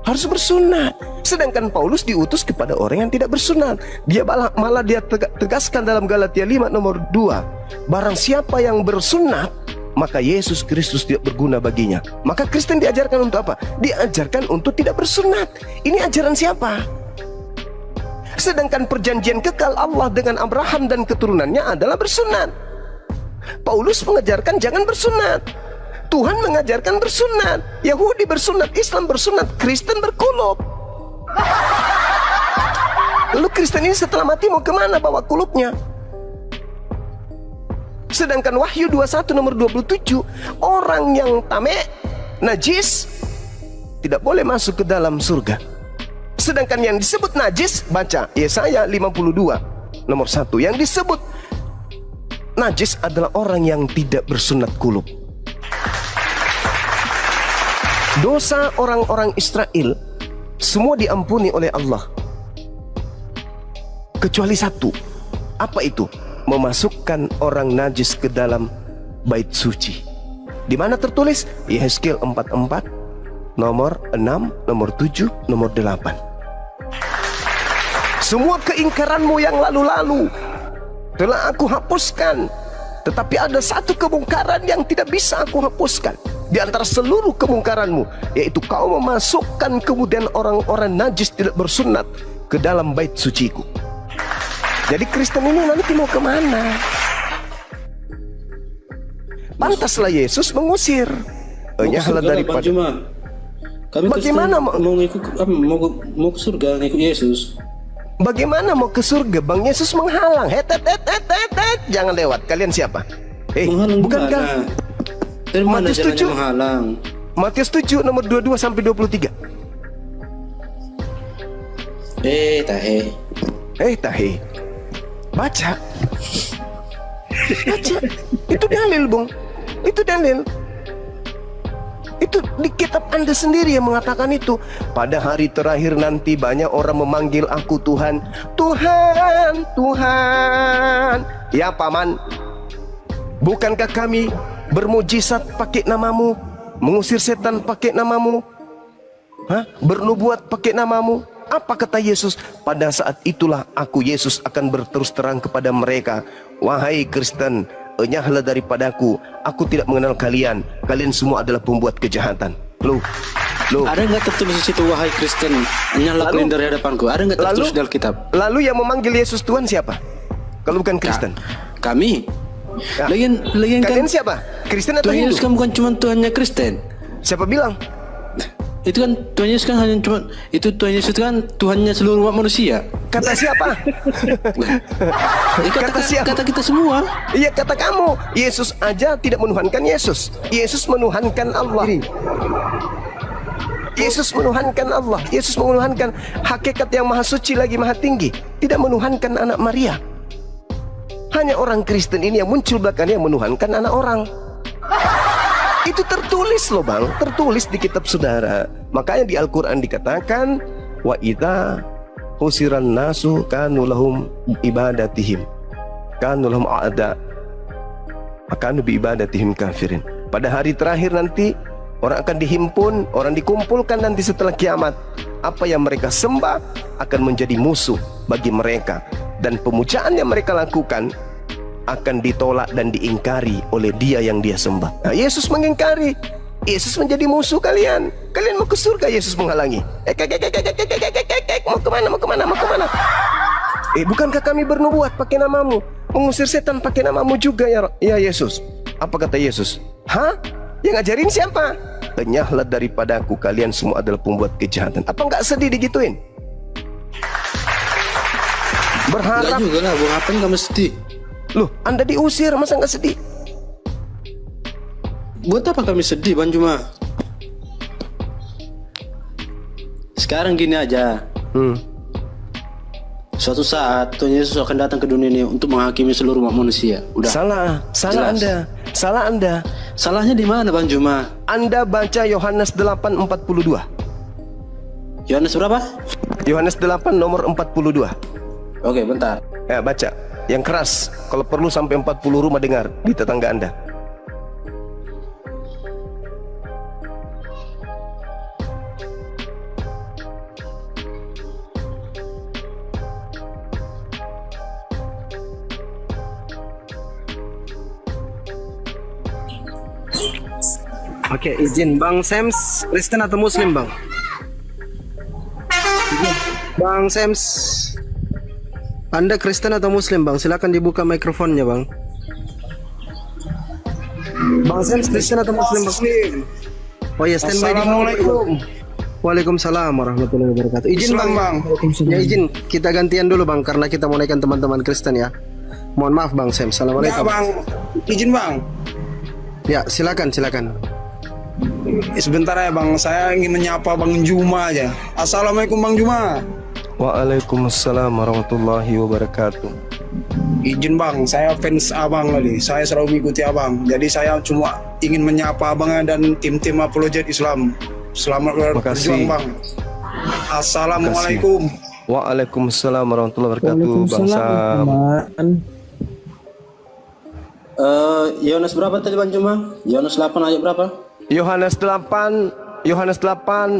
[SPEAKER 1] harus bersunat. Sedangkan Paulus diutus kepada orang yang tidak bersunat. Dia malah dia tegaskan dalam Galatia 5 nomor 2, barang siapa yang bersunat, maka Yesus Kristus tidak berguna baginya. Maka Kristen diajarkan untuk apa? Diajarkan untuk tidak bersunat. Ini ajaran siapa? Sedangkan perjanjian kekal Allah dengan Abraham dan keturunannya adalah bersunat. Paulus mengajarkan jangan bersunat. Tuhan mengajarkan bersunat. Yahudi bersunat, Islam bersunat, Kristen berkulub. Lalu Kristen ini setelah mati mau kemana bawa kulubnya? Sedangkan Wahyu 21 nomor 27, orang yang tamek, najis, tidak boleh masuk ke dalam surga. Sedangkan yang disebut najis, baca Yesaya 52 nomor 1, yang disebut najis adalah orang yang tidak bersunat kulub. Dosa orang-orang Israel semua diampuni oleh Allah, kecuali satu. Apa itu? Memasukkan orang najis ke dalam bait suci. Di mana tertulis? Yehezkiel 44 nomor 6, nomor 7, nomor 8. Semua keingkaranmu yang lalu-lalu telah aku hapuskan, tetapi ada satu kemungkaran yang tidak bisa aku hapuskan di antara seluruh kemungkaranmu, yaitu kau memasukkan kemudian orang-orang najis tidak bersunat ke dalam bait suciku. Jadi Kristen ini nanti mau kemana? Pantaslah Yesus mengusir. Nyahlah daripada.
[SPEAKER 3] Kami
[SPEAKER 1] bagaimana
[SPEAKER 3] mau ngikut mau ke surga ngikut Yesus?
[SPEAKER 1] Bagaimana mau ke surga? Bang Yesus menghalang. Jangan lewat. Kalian siapa? Bukankah
[SPEAKER 3] dari mana
[SPEAKER 1] Matius 7
[SPEAKER 3] menghalang?
[SPEAKER 1] Matius 7 nomor 22 sampai 23. Tahe. Baca. Itu dalil, Bung. Itu dalil. Itu di kitab Anda sendiri yang mengatakan itu. Pada hari terakhir nanti banyak orang memanggil aku Tuhan, Tuhan, Tuhan. Ya paman, bukankah kami bermujizat pakai namamu, mengusir setan pakai namamu, bernubuat pakai namamu? Apa kata Yesus? Pada saat itulah aku Yesus akan berterus terang kepada mereka, wahai Kristen, enyahlah daripadaku, aku tidak mengenal kalian, kalian semua adalah pembuat kejahatan. Loh.
[SPEAKER 3] Ada nggak tertulis di situ, wahai Kristen, enyahlah kalian dari hadapanku? Ada nggak tertulis dalam kitab?
[SPEAKER 1] Lalu yang memanggil Yesus Tuhan siapa? Kalau bukan Kristen?
[SPEAKER 3] Kami.
[SPEAKER 1] Ya.
[SPEAKER 3] Lagian
[SPEAKER 1] kalian
[SPEAKER 3] kan
[SPEAKER 1] siapa? Kristen atau
[SPEAKER 3] Tuhan
[SPEAKER 1] Hindu?
[SPEAKER 3] Yesus kan bukan cuma Tuhannya Kristen.
[SPEAKER 1] Siapa bilang?
[SPEAKER 3] Itu kan Tuhan Yesus kan hanya cuma itu, Tuhan Yesus kan Tuhannya seluruh umat manusia.
[SPEAKER 1] Kata siapa?
[SPEAKER 3] Kata kita semua.
[SPEAKER 1] Iya, kata kamu. Yesus aja tidak menuhankan Yesus. Yesus menuhankan Allah. Yesus menuhankan Allah. Yesus menuhankan hakikat yang maha suci lagi maha tinggi. Tidak menuhankan anak Maria. Hanya orang Kristen ini yang muncul belakangnya yang menuhankan anak orang. Itu tertulis loh bang, tertulis di kitab saudara. Makanya di Al-Quran dikatakan, wa idza husiran nasu kanu lahum ibadatihim kanu lahum a'da kanu bi ibadatihim kafirin. Pada hari terakhir nanti orang akan dihimpun, orang dikumpulkan nanti setelah kiamat. Apa yang mereka sembah akan menjadi musuh bagi mereka, dan pemujaan yang mereka lakukan akan ditolak dan diingkari oleh dia yang dia sembah. Nah, Yesus mengingkari. Yesus menjadi musuh kalian. Kalian mau ke surga, Yesus menghalangi. Mau kemana, mau kemana, mau kemana? Bukankah kami bernubuat pakai namamu, mengusir setan pakai namamu juga ya Yesus? Apa kata Yesus? Yang ngajarin siapa? Enyahlah daripadaku, kalian semua adalah pembuat kejahatan. Apa nggak sedih digituin? Berharap.
[SPEAKER 3] Enggak juga lah, buat apa kamu sedih?
[SPEAKER 1] Loh, Anda diusir, masa nggak sedih?
[SPEAKER 3] Buat apa kami sedih, Bang Juma? Sekarang gini aja. Suatu saat Tuhan Yesus akan datang ke dunia ini untuk menghakimi seluruh umat manusia. Udah.
[SPEAKER 1] Salah
[SPEAKER 3] Jelas.
[SPEAKER 1] Anda.
[SPEAKER 3] Salahnya di mana, Bang Juma?
[SPEAKER 1] Anda baca Yohanes 8:42.
[SPEAKER 3] Yohanes berapa?
[SPEAKER 1] Yohanes 8 nomor 42.
[SPEAKER 3] Oke, bentar.
[SPEAKER 1] Ya, baca. Yang keras, kalau perlu sampai 40 rumah dengar di tetangga Anda.
[SPEAKER 4] Oke, izin Bang Sems, Kristen atau Muslim Bang? Bang Sems, Anda Kristen atau Muslim Bang? Silakan dibuka mikrofonnya Bang. Bang Sems, Kristen atau Muslim Bang? Oh ya, standby.
[SPEAKER 5] Assalamualaikum.
[SPEAKER 4] Waalaikumsalam warahmatullahi wabarakatuh. Izin
[SPEAKER 5] Islam,
[SPEAKER 4] Bang.
[SPEAKER 5] Bang.
[SPEAKER 4] Ya izin, kita gantian dulu Bang karena kita mau naikkan teman-teman Kristen ya. Mohon maaf Bang Sems.
[SPEAKER 5] Ya
[SPEAKER 4] Assalamualaikum.
[SPEAKER 5] Bang, izin Bang.
[SPEAKER 4] Ya, silakan.
[SPEAKER 5] Sebentar ya Bang, saya ingin menyapa Bang Juma aja. Assalamualaikum Bang Juma.
[SPEAKER 1] Waalaikumsalam warahmatullahi wabarakatuh.
[SPEAKER 5] Izin Bang, saya fans Abang kali. Saya selalu mengikuti Abang. Jadi saya cuma ingin menyapa Abangnya dan tim-tim apologet Islam. Selamat berjuang Bang. Assalamualaikum.
[SPEAKER 1] Waalaikumsalam warahmatullahi wabarakatuh. Bang Sam.
[SPEAKER 3] Yohanes berapa tadi Bang Juma? Yohanes 8 ayat berapa?
[SPEAKER 1] Yohanes 8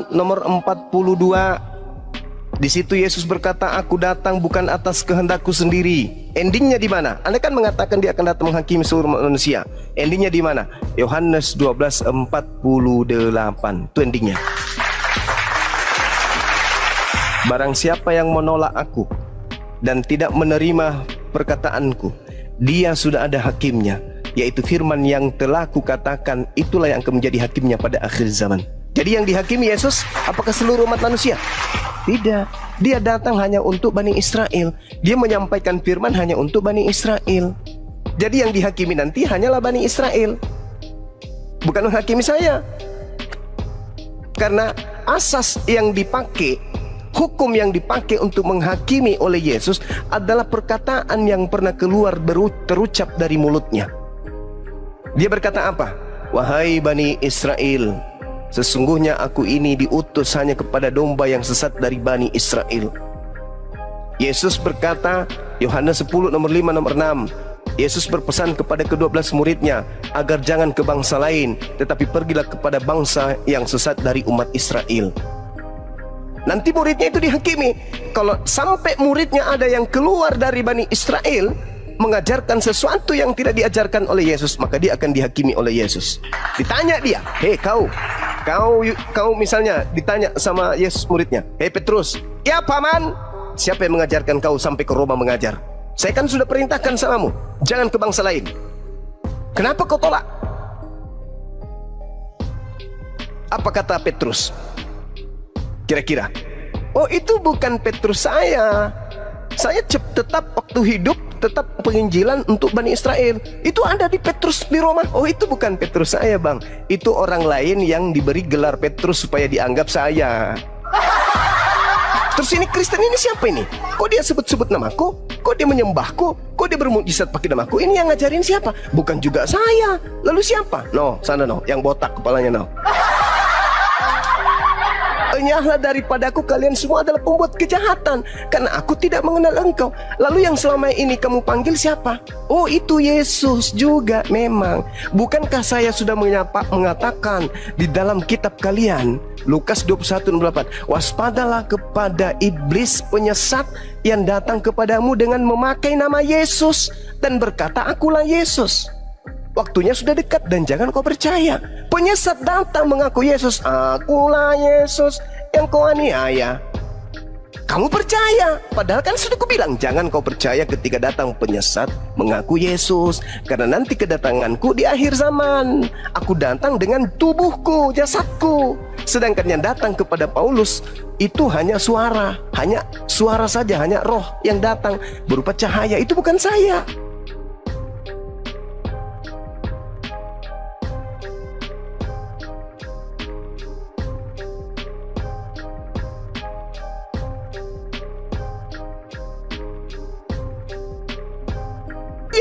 [SPEAKER 1] nomor 42. Di situ Yesus berkata, aku datang bukan atas kehendakku sendiri. Endingnya di mana? Anda kan mengatakan dia akan datang menghakimi seluruh manusia. Endingnya di mana? Yohanes 12:48. Itu endingnya. Barang siapa yang menolak aku dan tidak menerima perkataanku, dia sudah ada hakimnya, yaitu firman yang telah kukatakan, itulah yang akan menjadi hakimnya pada akhir zaman. Jadi yang dihakimi Yesus, apakah seluruh umat manusia? Tidak. Dia datang hanya untuk Bani Israel. Dia menyampaikan firman hanya untuk Bani Israel. Jadi yang dihakimi nanti hanyalah Bani Israel, bukan menghakimi saya. Karena asas yang dipakai, hukum yang dipakai untuk menghakimi oleh Yesus adalah perkataan yang pernah keluar terucap dari mulutnya. Dia berkata apa? Wahai Bani Israel, sesungguhnya aku ini diutus hanya kepada domba yang sesat dari Bani Israel. Yesus berkata, Yohanes 10 nomor 5 nomor 6, Yesus berpesan kepada ke-12 muridnya agar jangan ke bangsa lain, tetapi pergilah kepada bangsa yang sesat dari umat Israel. Nanti muridnya itu dihakimi. Kalau sampai muridnya ada yang keluar dari Bani Israel mengajarkan sesuatu yang tidak diajarkan oleh Yesus, maka dia akan dihakimi oleh Yesus. Ditanya dia, hei kau misalnya ditanya sama Yesus muridnya, hei Petrus, ya paman, siapa yang mengajarkan kau sampai ke Roma mengajar? Saya kan sudah perintahkan samamu, jangan ke bangsa lain. Kenapa kau tolak? Apa kata Petrus? Kira-kira, oh itu bukan Petrus saya. Saya tetap waktu hidup tetap penginjilan untuk Bani Israel. Itu ada di Petrus di Roma. Oh itu bukan Petrus saya bang. Itu orang lain yang diberi gelar Petrus supaya dianggap saya. Terus ini Kristen ini siapa ini? Kok dia sebut-sebut namaku? Kok dia menyembahku? Kok dia bermujizat pakai namaku? Ini yang ngajarin siapa? Bukan juga saya. Lalu siapa? No, sana no, yang botak kepalanya no. Enyahlah daripadaku kalian semua adalah pembuat kejahatan, karena aku tidak mengenal engkau. Lalu yang selama ini kamu panggil siapa? Oh itu Yesus juga memang. Bukankah saya sudah mengatakan di dalam kitab kalian, Lukas 21:8, waspadalah kepada iblis penyesat yang datang kepadamu dengan memakai nama Yesus dan berkata akulah Yesus. Waktunya sudah dekat dan jangan kau percaya. Penyesat datang mengaku Yesus, akulah Yesus yang kau aniaya. Kamu percaya, padahal kan sudah kubilang jangan kau percaya ketika datang penyesat mengaku Yesus, karena nanti kedatanganku di akhir zaman. Aku datang dengan tubuhku, jasadku. Sedangkan yang datang kepada Paulus itu hanya suara saja, hanya roh yang datang berupa cahaya. Itu bukan saya.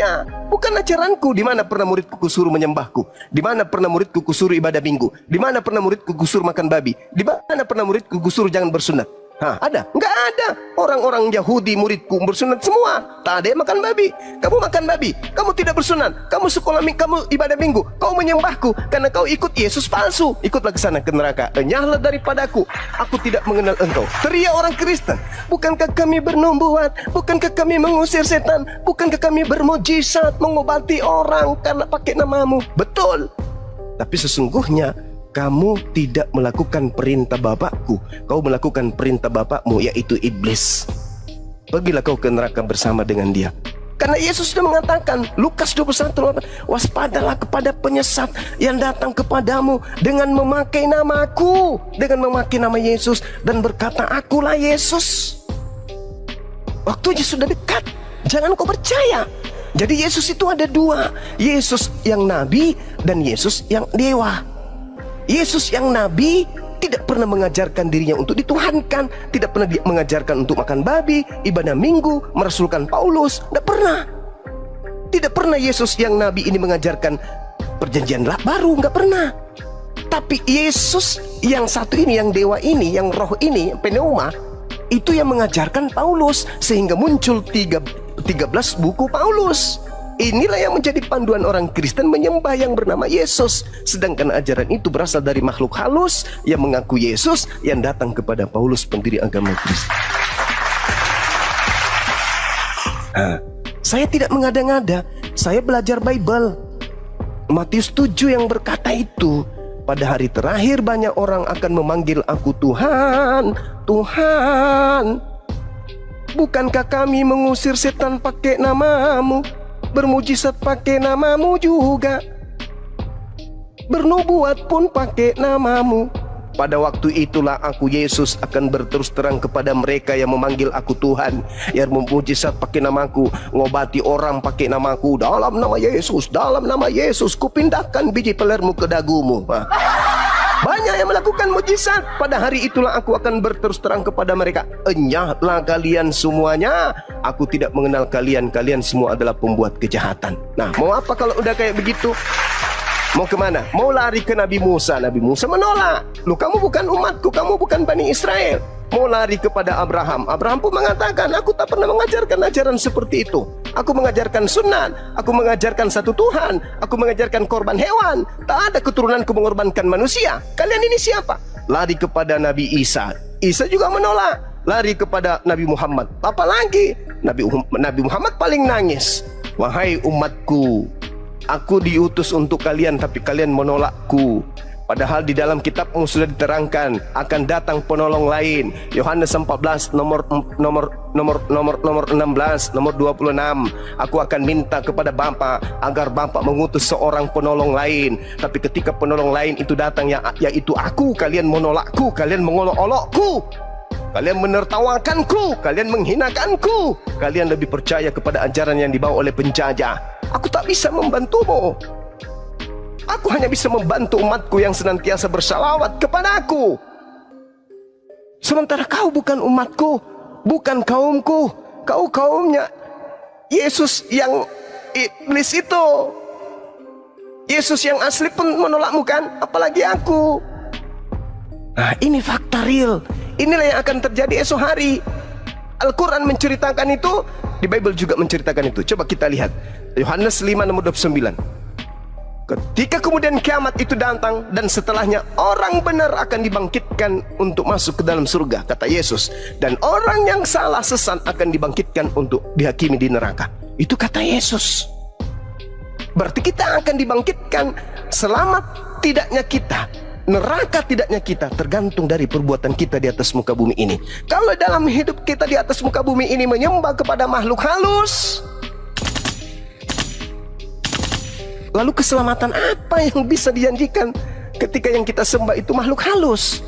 [SPEAKER 1] Ya, bukan ajaranku. Di mana pernah muridku kusuruh menyembahku? Di mana pernah muridku kusuruh ibadah minggu? Di mana pernah muridku kusuruh makan babi? Di mana pernah muridku kusuruh jangan bersunat? Hah, ada? Enggak ada. Orang-orang Yahudi muridku bersunat semua. Tak ada yang makan babi. Kamu makan babi, kamu tidak bersunat, kamu sekolah kamu ibadah minggu, kau menyembahku karena kau ikut Yesus palsu. Ikutlah ke sana ke neraka. Enyahlah daripadaku, aku tidak mengenal engkau. Teriak orang Kristen. Bukankah kami bernubuat? Bukankah kami mengusir setan? Bukankah kami bermujizat mengobati orang karena pakai namamu? Betul. Tapi sesungguhnya kamu tidak melakukan perintah Bapakku, kau melakukan perintah bapakmu, yaitu iblis. Pergilah kau ke neraka bersama dengan dia. Karena Yesus sudah mengatakan, Lukas 21, waspadalah kepada penyesat yang datang kepadamu dengan memakai namaku, dengan memakai nama Yesus, dan berkata, akulah Yesus. Waktunya sudah dekat, jangan kau percaya. Jadi Yesus itu ada dua, Yesus yang nabi dan Yesus yang dewa. Yesus yang nabi tidak pernah mengajarkan dirinya untuk dituhankan, tidak pernah mengajarkan untuk makan babi, ibadah minggu, merasulkan Paulus, tidak pernah. Tidak pernah Yesus yang nabi ini mengajarkan perjanjian baru, nggak pernah. Tapi Yesus yang satu ini, yang dewa ini, yang roh ini, pneuma, itu yang mengajarkan Paulus, sehingga muncul 13 buku Paulus. Inilah yang menjadi panduan orang Kristen menyembah yang bernama Yesus. Sedangkan ajaran itu berasal dari makhluk halus yang mengaku Yesus, yang datang kepada Paulus, pendiri agama Kristen. Saya tidak mengada-ngada, saya belajar Bible. Matius 7 yang berkata itu, pada hari terakhir banyak orang akan memanggil aku Tuhan, Tuhan. Bukankah kami mengusir setan pakai namamu, bermujizat pakai namamu juga, bernubuat pun pakai namamu? Pada waktu itulah aku Yesus akan berterus terang kepada mereka yang memanggil aku Tuhan, yang memujizat pakai namaku, ngobati orang pakai namaku, dalam nama Yesus, dalam nama Yesus kupindahkan biji pelermu ke dagumu. Banyak yang melakukan mujizat. Pada hari itulah aku akan berterus terang kepada mereka, enyahlah kalian semuanya, aku tidak mengenal kalian, kalian semua adalah pembuat kejahatan. Nah, mau apa kalau udah kayak begitu? Mau kemana? Mau lari ke Nabi Musa. Nabi Musa menolak. Lu, kamu bukan umatku, kamu bukan Bani Israel. Mau lari kepada Abraham. Abraham pun mengatakan, aku tak pernah mengajarkan ajaran seperti itu. Aku mengajarkan sunat, aku mengajarkan satu Tuhan, aku mengajarkan korban hewan. Tak ada keturunanku mengorbankan manusia. Kalian ini siapa? Lari kepada Nabi Isa. Isa juga menolak. Lari kepada Nabi Muhammad. Apalagi Nabi Muhammad paling nangis. Wahai umatku, aku diutus untuk kalian, tapi kalian menolakku. Padahal di dalam kitabmu sudah diterangkan akan datang penolong lain. Yohanes 14 nomor 16, nomor 26. Aku akan minta kepada Bapa agar Bapa mengutus seorang penolong lain. Tapi ketika penolong lain itu datang, yaitu aku, kalian menolakku, kalian mengolok-olokku, kalian menertawakanku, kalian menghinakanku, kalian lebih percaya kepada ajaran yang dibawa oleh penjajah. Aku tak bisa membantumu. Aku hanya bisa membantu umatku yang senantiasa bersalawat kepada aku. Sementara kau bukan umatku, bukan kaumku. Kau kaumnya Yesus yang iblis itu. Yesus yang asli pun menolakmu kan, apalagi aku. Nah, ini fakta real. Inilah yang akan terjadi esok hari. Al-Quran menceritakan itu, di Bible juga menceritakan itu. Coba kita lihat Yohanes 5 nomor 29. Ketika kemudian kiamat itu datang, dan setelahnya orang benar akan dibangkitkan untuk masuk ke dalam surga, kata Yesus, dan orang yang salah sesat akan dibangkitkan untuk dihakimi di neraka. Itu kata Yesus. Berarti kita akan dibangkitkan. Selamat tidaknya kita, neraka tidaknya kita, tergantung dari perbuatan kita di atas muka bumi ini. Kalau dalam hidup kita di atas muka bumi ini menyembah kepada makhluk halus, lalu keselamatan apa yang bisa dijanjikan ketika yang kita sembah itu makhluk halus?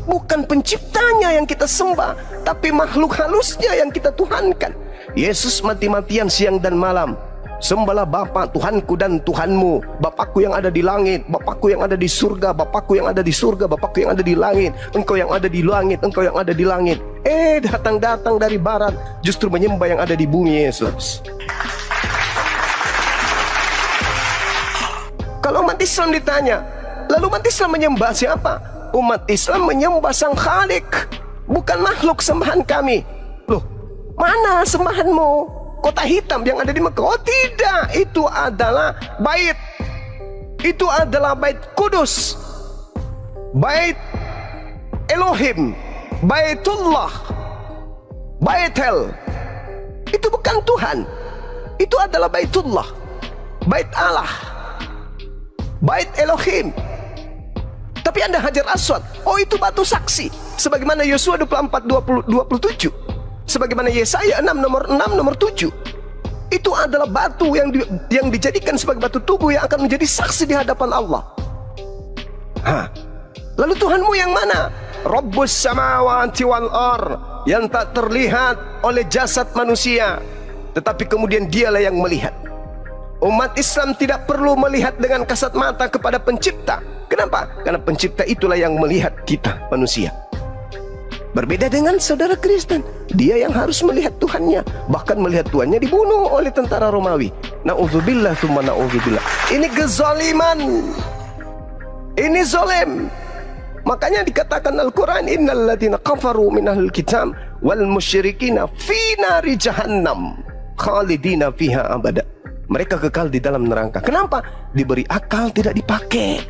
[SPEAKER 1] Bukan penciptanya yang kita sembah, tapi makhluk halusnya yang kita tuhankan. Yesus mati-matian siang dan malam. Sembahlah Bapa, Tuhanku dan Tuhanmu, Bapakku yang ada di langit, Bapakku yang ada di surga, Bapakku yang ada di surga, Bapakku yang ada di langit, Engkau yang ada di langit, Engkau yang ada di langit. Datang-datang dari barat, justru menyembah yang ada di bumi Yesus. Kalau umat Islam ditanya, lalu umat Islam menyembah siapa? Umat Islam menyembah Sang Khalik, bukan makhluk sembahan kami. Loh, mana sembahanmu? Kota hitam yang ada di Mekah? Oh tidak, itu adalah bait. Itu adalah bait kudus, bait Elohim, baitullah, baitel. Itu bukan Tuhan. Itu adalah baitullah, bait Allah. Bait Elohim. Tapi Anda Hajar Aswad, oh itu batu saksi. Sebagaimana Yosua 24:27. Sebagaimana Yesaya 6 nomor 7. Itu adalah batu yang dijadikan sebagai batu tubuh yang akan menjadi saksi di hadapan Allah. Lalu Tuhanmu yang mana? Rabbus samawati wal ar, yang tak terlihat oleh jasad manusia, tetapi kemudian dialah yang melihat. Umat Islam tidak perlu melihat dengan kasat mata kepada pencipta. Kenapa? Karena pencipta itulah yang melihat kita manusia. Berbeda dengan saudara Kristen, dia yang harus melihat Tuhannya. Bahkan melihat Tuhannya dibunuh oleh tentara Romawi. Na'udzubillah tsumma na'udzubillah. Ini kezaliman. Ini zalim. Makanya dikatakan Al-Quran, innal ladzina kafaru minal kitab wal musyrikina fi nari jahannam khalidina fiha abada. Mereka kekal di dalam neraka. Kenapa? Diberi akal tidak dipakai.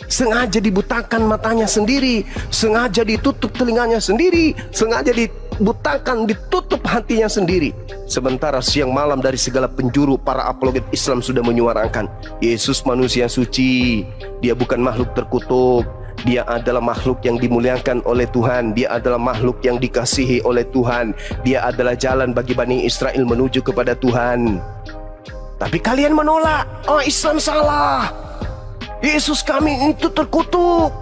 [SPEAKER 1] Sengaja dibutakan matanya sendiri, sengaja ditutup telinganya sendiri, sengaja dibutakan, ditutup hatinya sendiri. Sementara siang malam dari segala penjuru para apologet Islam sudah menyuarakan Yesus manusia suci, dia bukan makhluk terkutuk, dia adalah makhluk yang dimuliakan oleh Tuhan, dia adalah makhluk yang dikasihi oleh Tuhan, dia adalah jalan bagi Bani Israel menuju kepada Tuhan. Tapi kalian menolak. Oh, Islam salah, Yesus kami itu terkutuk,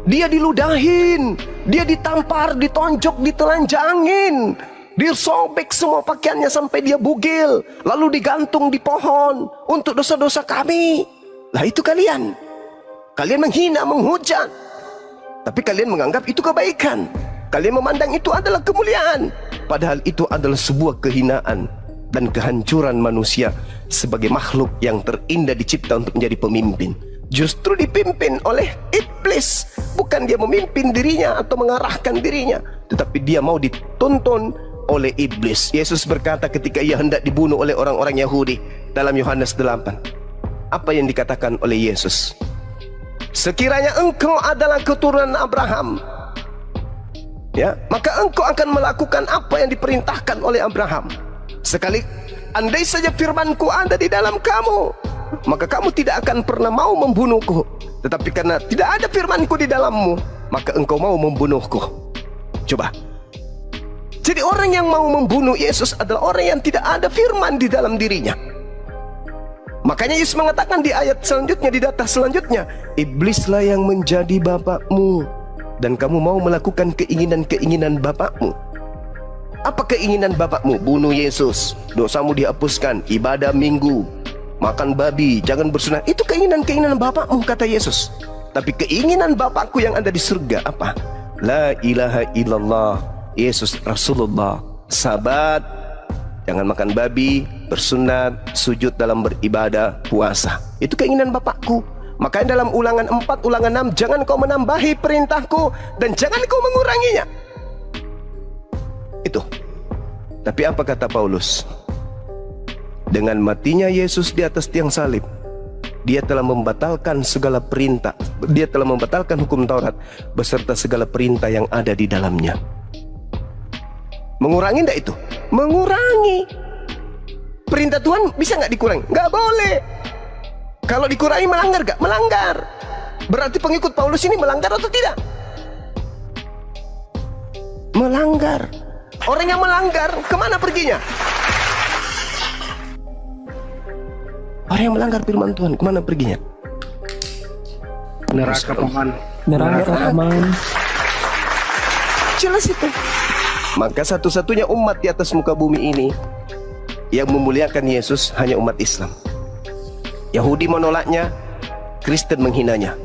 [SPEAKER 1] dia diludahin, dia ditampar, ditonjok, ditelanjangin, disobek semua pakaiannya sampai dia bugil, lalu digantung di pohon untuk dosa-dosa kami. Lah itu kalian menghina, menghujat, tapi kalian menganggap itu kebaikan, kalian memandang itu adalah kemuliaan, padahal itu adalah sebuah kehinaan dan kehancuran manusia sebagai makhluk yang terindah dicipta untuk menjadi pemimpin. Justru dipimpin oleh iblis. Bukan dia memimpin dirinya atau mengarahkan dirinya, tetapi dia mau dituntun oleh iblis. Yesus berkata ketika ia hendak dibunuh oleh orang-orang Yahudi dalam Yohanes 8. Apa yang dikatakan oleh Yesus? Sekiranya engkau adalah keturunan Abraham, ya, maka engkau akan melakukan apa yang diperintahkan oleh Abraham. Sekali andai saja firmanku ada di dalam kamu, maka kamu tidak akan pernah mau membunuhku. Tetapi karena tidak ada firmanku di dalammu, maka engkau mau membunuhku. Coba. Jadi orang yang mau membunuh Yesus adalah orang yang tidak ada firman di dalam dirinya. Makanya Yesus mengatakan di ayat selanjutnya, di data selanjutnya, iblislah yang menjadi bapakmu, dan kamu mau melakukan keinginan-keinginan bapakmu. Apa keinginan bapakmu? Bunuh Yesus, dosamu dihapuskan, ibadah minggu, makan babi, jangan bersunat. Itu keinginan-keinginan bapakmu, kata Yesus. Tapi keinginan bapakku yang ada di surga apa? La ilaha illallah, Yesus Rasulullah, sabat, jangan makan babi, bersunat, sujud dalam beribadah, puasa. Itu keinginan bapakku. Makanya dalam Ulangan 4, Ulangan 6, jangan kau menambahi perintahku dan jangan kau menguranginya. Itu. Tapi apa kata Paulus? Dengan matinya Yesus di atas tiang salib, dia telah membatalkan segala perintah, dia telah membatalkan hukum Taurat beserta segala perintah yang ada di dalamnya. Mengurangi enggak itu? Mengurangi. Perintah Tuhan bisa nggak dikurangi? Nggak boleh. Kalau dikurangi melanggar nggak? Melanggar. Berarti pengikut Paulus ini melanggar atau tidak? Melanggar. Orang yang melanggar kemana perginya? Orang yang melanggar firman Tuhan kemana perginya?
[SPEAKER 5] Neraka paman.
[SPEAKER 6] Neraka paman.
[SPEAKER 1] Jelas itu. Maka satu-satunya umat di atas muka bumi ini yang memuliakan Yesus hanya umat Islam. Yahudi menolaknya, Kristen menghinanya.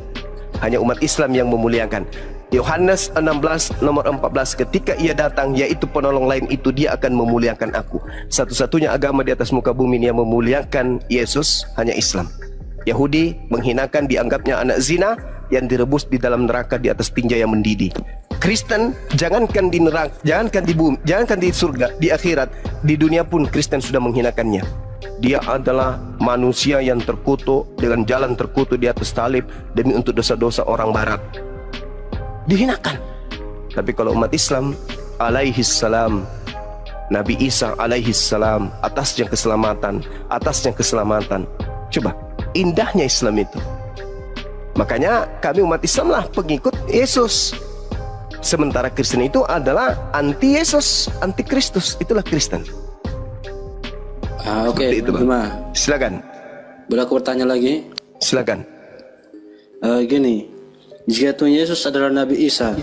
[SPEAKER 1] Hanya umat Islam yang memuliakan. Yohanes 16 nomor 14, ketika ia datang, yaitu penolong lain itu, dia akan memuliakan aku. Satu-satunya agama di atas muka bumi yang memuliakan Yesus hanya Islam. Yahudi menghinakan, dianggapnya anak zina yang direbus di dalam neraka di atas tinja yang mendidih. Kristen jangankan di neraka, jangankan di bumi, jangankan di surga, di akhirat, di dunia pun Kristen sudah menghinakannya. Dia adalah manusia yang terkutuk dengan jalan terkutuk di atas salib demi untuk dosa-dosa orang barat. Dihinakan. Tapi kalau umat Islam alaihis salam, Nabi Isa alaihis salam, atasnya keselamatan, atasnya keselamatan. Coba, indahnya Islam itu. Makanya kami umat Islam lah pengikut Yesus. Sementara Kristen itu adalah anti Yesus, anti Kristus. Itulah Kristen.
[SPEAKER 3] Oke,
[SPEAKER 1] Seperti itu, Bang.
[SPEAKER 3] Juma.
[SPEAKER 1] Silakan.
[SPEAKER 3] Boleh aku bertanya lagi?
[SPEAKER 1] Silakan.
[SPEAKER 3] Gini, jika Tuhan Yesus adalah Nabi Isa,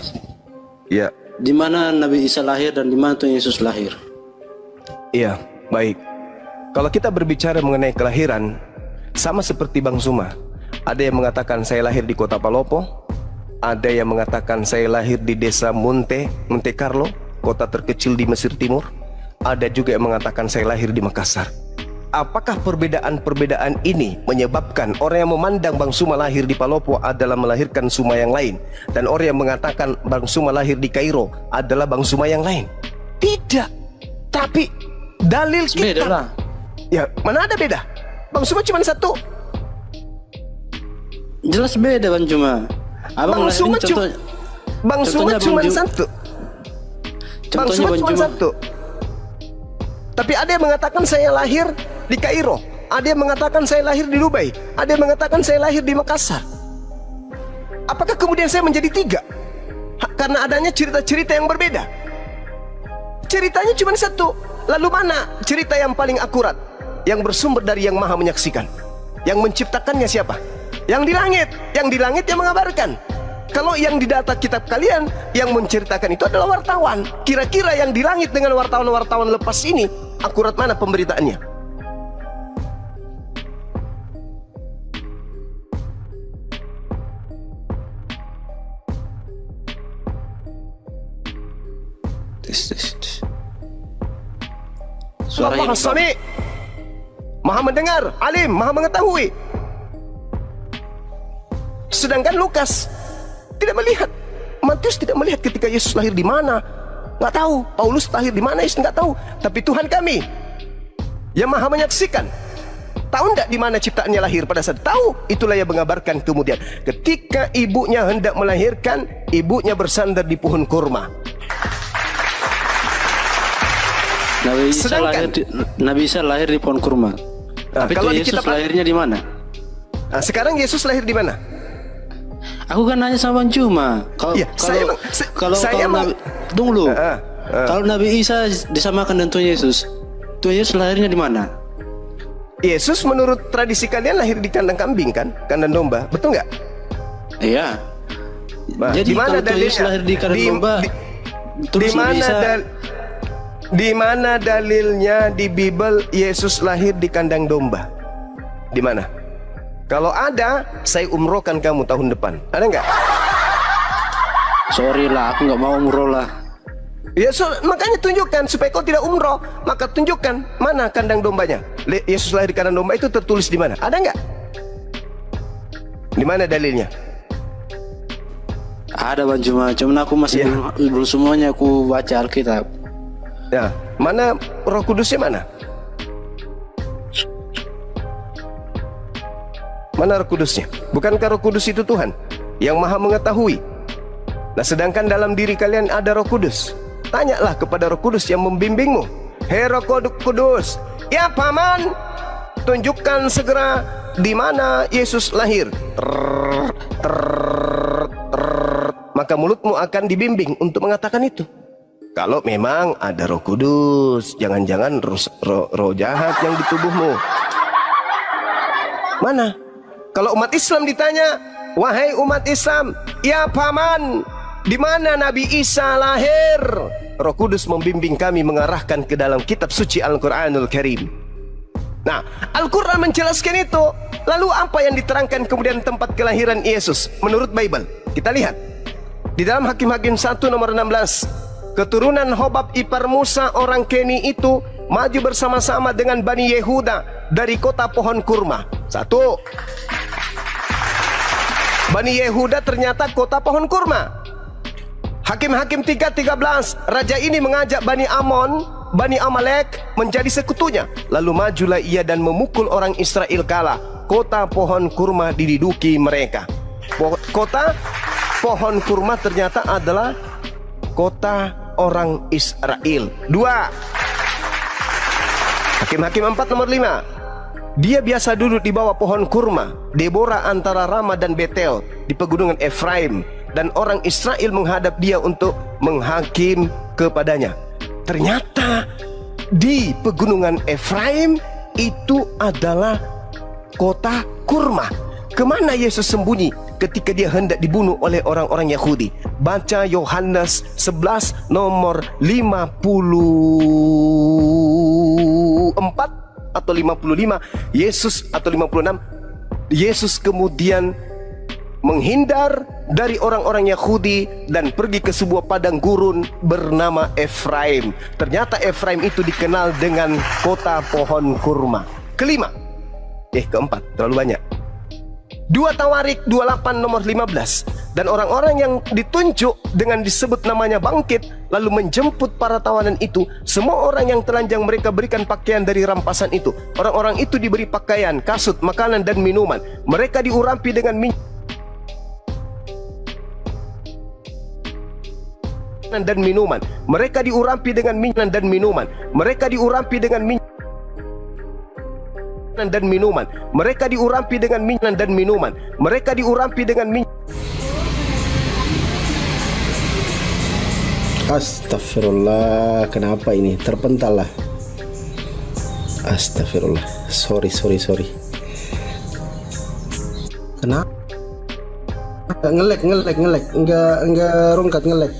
[SPEAKER 1] Ya.
[SPEAKER 3] di mana Nabi Isa lahir dan di mana Tuhan Yesus lahir?
[SPEAKER 1] Iya, baik. Kalau kita berbicara mengenai kelahiran, sama seperti Bang Suma. Ada yang mengatakan saya lahir di kota Palopo, ada yang mengatakan saya lahir di desa Monte Carlo, kota terkecil di Mesir Timur. Ada juga yang mengatakan saya lahir di Makassar. Apakah perbedaan-perbedaan ini menyebabkan orang yang memandang Bang Suma lahir di Palopo adalah melahirkan Suma yang lain, dan orang yang mengatakan Bang Suma lahir di Kairo adalah Bang Suma yang lain? Tidak. Tapi dalil kita,
[SPEAKER 3] Beda lah.
[SPEAKER 1] ya mana ada beda? Bang Suma cuma satu.
[SPEAKER 3] Jelas beda Bang Juma. Abang
[SPEAKER 1] Bang Suma
[SPEAKER 3] contoh,
[SPEAKER 1] Bang Suma
[SPEAKER 3] contohnya
[SPEAKER 1] cuma
[SPEAKER 3] Bang Ju-
[SPEAKER 1] satu. Bang
[SPEAKER 3] contohnya
[SPEAKER 1] Suma
[SPEAKER 3] Bang
[SPEAKER 1] cuma
[SPEAKER 3] Juma.
[SPEAKER 1] satu. Tapi ada yang mengatakan saya lahir di Kairo, ada yang mengatakan saya lahir di Dubai, ada yang mengatakan saya lahir di Makassar. Apakah kemudian saya menjadi tiga? Karena adanya cerita-cerita yang berbeda. Ceritanya cuma satu. Lalu mana cerita yang paling akurat, yang bersumber dari Yang Maha Menyaksikan? Yang menciptakannya siapa? Yang di langit. Yang di langit yang mengabarkan. Kalau yang di data kitab kalian yang menceritakan itu adalah wartawan. Kira-kira yang di langit dengan wartawan-wartawan lepas ini, akurat mana pemberitaannya?
[SPEAKER 3] Tes.
[SPEAKER 1] Allah
[SPEAKER 3] Suara
[SPEAKER 1] Maha Sami, Maha mendengar, alim, Maha mengetahui. Sedangkan Lukas tidak melihat, Matius tidak melihat ketika Yesus lahir di mana, nggak tahu. Paulus lahir di mana, Yesus nggak tahu. Tapi Tuhan kami yang Maha Menyaksikan tahu nggak di mana ciptaannya lahir pada saat tahu. Itulah yang mengabarkan kemudian ketika ibunya hendak melahirkan, ibunya bersandar di pohon kurma. Sedangkan
[SPEAKER 3] Nabi Isa lahir di pohon kurma. Tapi
[SPEAKER 1] kalau
[SPEAKER 3] Tuhan
[SPEAKER 1] di
[SPEAKER 3] Yesus
[SPEAKER 1] kitab-
[SPEAKER 3] lahirnya di mana?
[SPEAKER 1] Nah, sekarang Yesus lahir di mana?
[SPEAKER 3] Aku kan nanya sama Bang Juma.
[SPEAKER 1] Iya, saya Bang, saya
[SPEAKER 3] Nabi, tunggu dulu. Kalau Nabi Isa disamakan dengan Tuhan Yesus lahirnya di mana?
[SPEAKER 1] Yesus menurut tradisi kalian lahir di kandang kambing kan? Kandang domba, betul nggak?
[SPEAKER 3] Iya.
[SPEAKER 1] Nah,
[SPEAKER 3] Jadi
[SPEAKER 1] di mana
[SPEAKER 3] kalau Tuhan Yesus
[SPEAKER 1] dalilnya?
[SPEAKER 3] lahir di kandang domba,
[SPEAKER 1] di
[SPEAKER 3] terus Nabi
[SPEAKER 1] mana
[SPEAKER 3] Isa
[SPEAKER 1] di mana dalilnya di Bible Yesus lahir di kandang domba? Di mana? Kalau ada, saya umrohkan kamu tahun depan. Ada nggak?
[SPEAKER 3] sorry lah, aku nggak mau umroh lah.
[SPEAKER 1] Ya, makanya tunjukkan supaya kau tidak umroh. Maka tunjukkan mana kandang dombanya. Yesus lahir di kandang domba itu tertulis di mana? Ada nggak? Di mana dalilnya?
[SPEAKER 3] Ada Bang Juma, cuman aku masih belum semuanya aku baca Alkitab.
[SPEAKER 1] Ya, mana Roh Kudusnya mana? Mana Roh Kudusnya? Bukankah Roh Kudus itu Tuhan yang Maha Mengetahui? Nah, sedangkan dalam diri kalian ada Roh Kudus. Tanyalah kepada Roh Kudus yang membimbingmu. Hei Roh Kudus, ya Paman, tunjukkan segera di mana Yesus lahir. Maka mulutmu akan dibimbing untuk mengatakan itu. Kalau memang ada Roh Kudus, jangan-jangan roh jahat yang di tubuhmu. Mana? Kalau umat Islam ditanya, wahai umat Islam, ya Paman, di mana Nabi Isa lahir? Roh Kudus membimbing kami mengarahkan ke dalam kitab suci Al-Quranul Karim. Nah, Al-Quran menjelaskan itu. Lalu apa yang diterangkan kemudian tempat kelahiran Yesus menurut Bible? Kita lihat di dalam Hakim-Hakim 1 nomor 16. Keturunan Hobab ipar Musa orang Keni itu maju bersama-sama dengan Bani Yehuda dari kota pohon kurma. Satu, Bani Yehuda ternyata kota pohon kurma. Hakim-Hakim 3:13, raja ini mengajak Bani Amon, Bani Amalek menjadi sekutunya. Lalu majulah ia dan memukul orang Israel kalah. Kota pohon kurma diduduki mereka. Kota pohon kurma ternyata adalah kota orang Israel. Dua, Hakim-Hakim 4 nomor 5. Dia biasa duduk di bawah pohon kurma, Deborah antara Rama dan Betel di pegunungan Efraim, dan orang Israel menghadap dia untuk menghakim kepadanya. Ternyata di pegunungan Efraim itu adalah kota kurma. Kemana Yesus sembunyi ketika dia hendak dibunuh oleh orang-orang Yahudi? Baca Yohanes 11 nomor 54 atau 55, Yesus atau 56. Yesus kemudian menghindar dari orang-orang Yahudi dan pergi ke sebuah padang gurun bernama Efraim. Ternyata Efraim itu dikenal dengan kota pohon kurma. Keempat, terlalu banyak. 2 Tawarik 28 nomor 15. Dan orang-orang yang ditunjuk dengan disebut namanya bangkit, lalu menjemput para tawanan itu. Semua orang yang telanjang mereka berikan pakaian dari rampasan itu. Orang-orang itu diberi pakaian, kasut, makanan dan minuman. Mereka diurapi dengan minyak dan minuman. Mereka diurapi dengan minyak dan minuman. Mereka diurapi dengan minyak dan minuman. Mereka diurapi dengan minyak dan minuman. Mereka diurapi dengan minyak.
[SPEAKER 4] Astagfirullah, kenapa ini? Terpental lah. Astagfirullah. Sorry. Kenapa? Ngelek. Enggak rungkat, ngelek.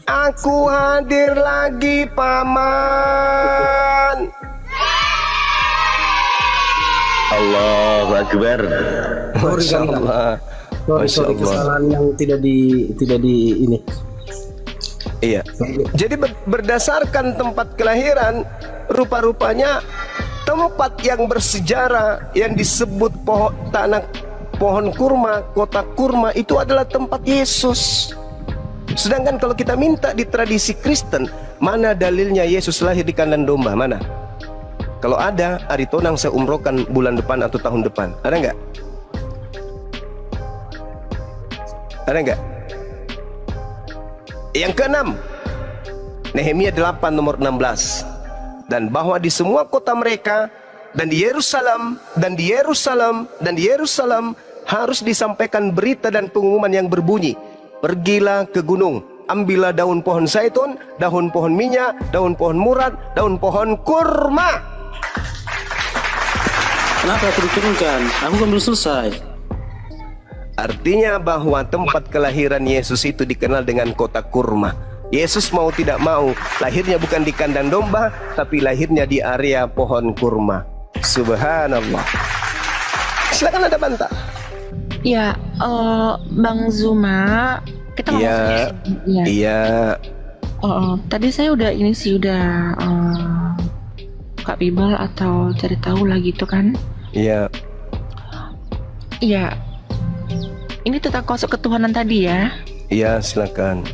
[SPEAKER 1] Aku hadir lagi, Paman.
[SPEAKER 6] Allahu Akbar.
[SPEAKER 1] Masya Allah.
[SPEAKER 4] Sorry, kesalahan yang tidak di ini.
[SPEAKER 1] Iya. Jadi berdasarkan tempat kelahiran, rupa-rupanya tempat yang bersejarah yang disebut pohon kurma, kota kurma itu adalah tempat Yesus. Sedangkan kalau kita minta di tradisi Kristen, mana dalilnya Yesus lahir di kandang domba? Mana? Kalau ada, Ari Tonang saya umrohkan bulan depan atau tahun depan. Ada nggak? Ada nggak? Yang keenam, Nehemia 8 nomor 16. Dan bahwa di semua kota mereka dan di Yerusalem harus disampaikan berita dan pengumuman yang berbunyi, pergilah ke gunung, ambillah daun pohon zaitun, daun pohon minyak, daun pohon murad, daun pohon kurma.
[SPEAKER 3] Kenapa aku diturunkan? Aku kan belum selesai.
[SPEAKER 1] Artinya bahwa tempat kelahiran Yesus itu dikenal dengan kota kurma. Yesus mau tidak mau, lahirnya bukan di kandang domba, tapi lahirnya di area pohon kurma. Subhanallah. Silakan ada bantah.
[SPEAKER 2] Ya, Bang Zuma, kita ngomong
[SPEAKER 1] Iya.
[SPEAKER 2] Tadi saya udah Kak Bibel atau cari tahu lah gitu kan?
[SPEAKER 1] Iya.
[SPEAKER 2] Iya. Ini tentang konsep ketuhanan tadi ya?
[SPEAKER 1] Iya, silakan.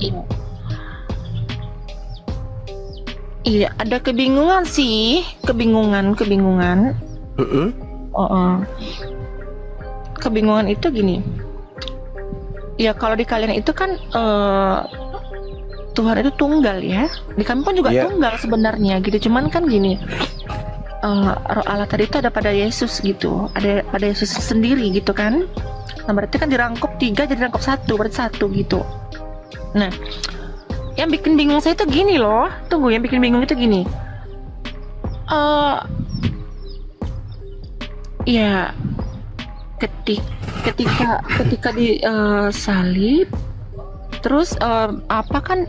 [SPEAKER 2] Iya, ada kebingungan sih, kebingungan. Kebingungan itu gini. Ya kalau di kalian itu kan Tuhan itu tunggal ya. Di kami pun juga tunggal sebenarnya gitu. Cuman kan gini. Roh Allah tadi itu ada pada Yesus gitu. Ada pada Yesus sendiri gitu kan. Nah berarti kan dirangkup 3 jadi dirangkup 1, berarti 1 gitu. Nah yang bikin bingung saya itu gini loh. Tunggu, yang bikin bingung itu gini. Ya ketika di salib, terus apa kan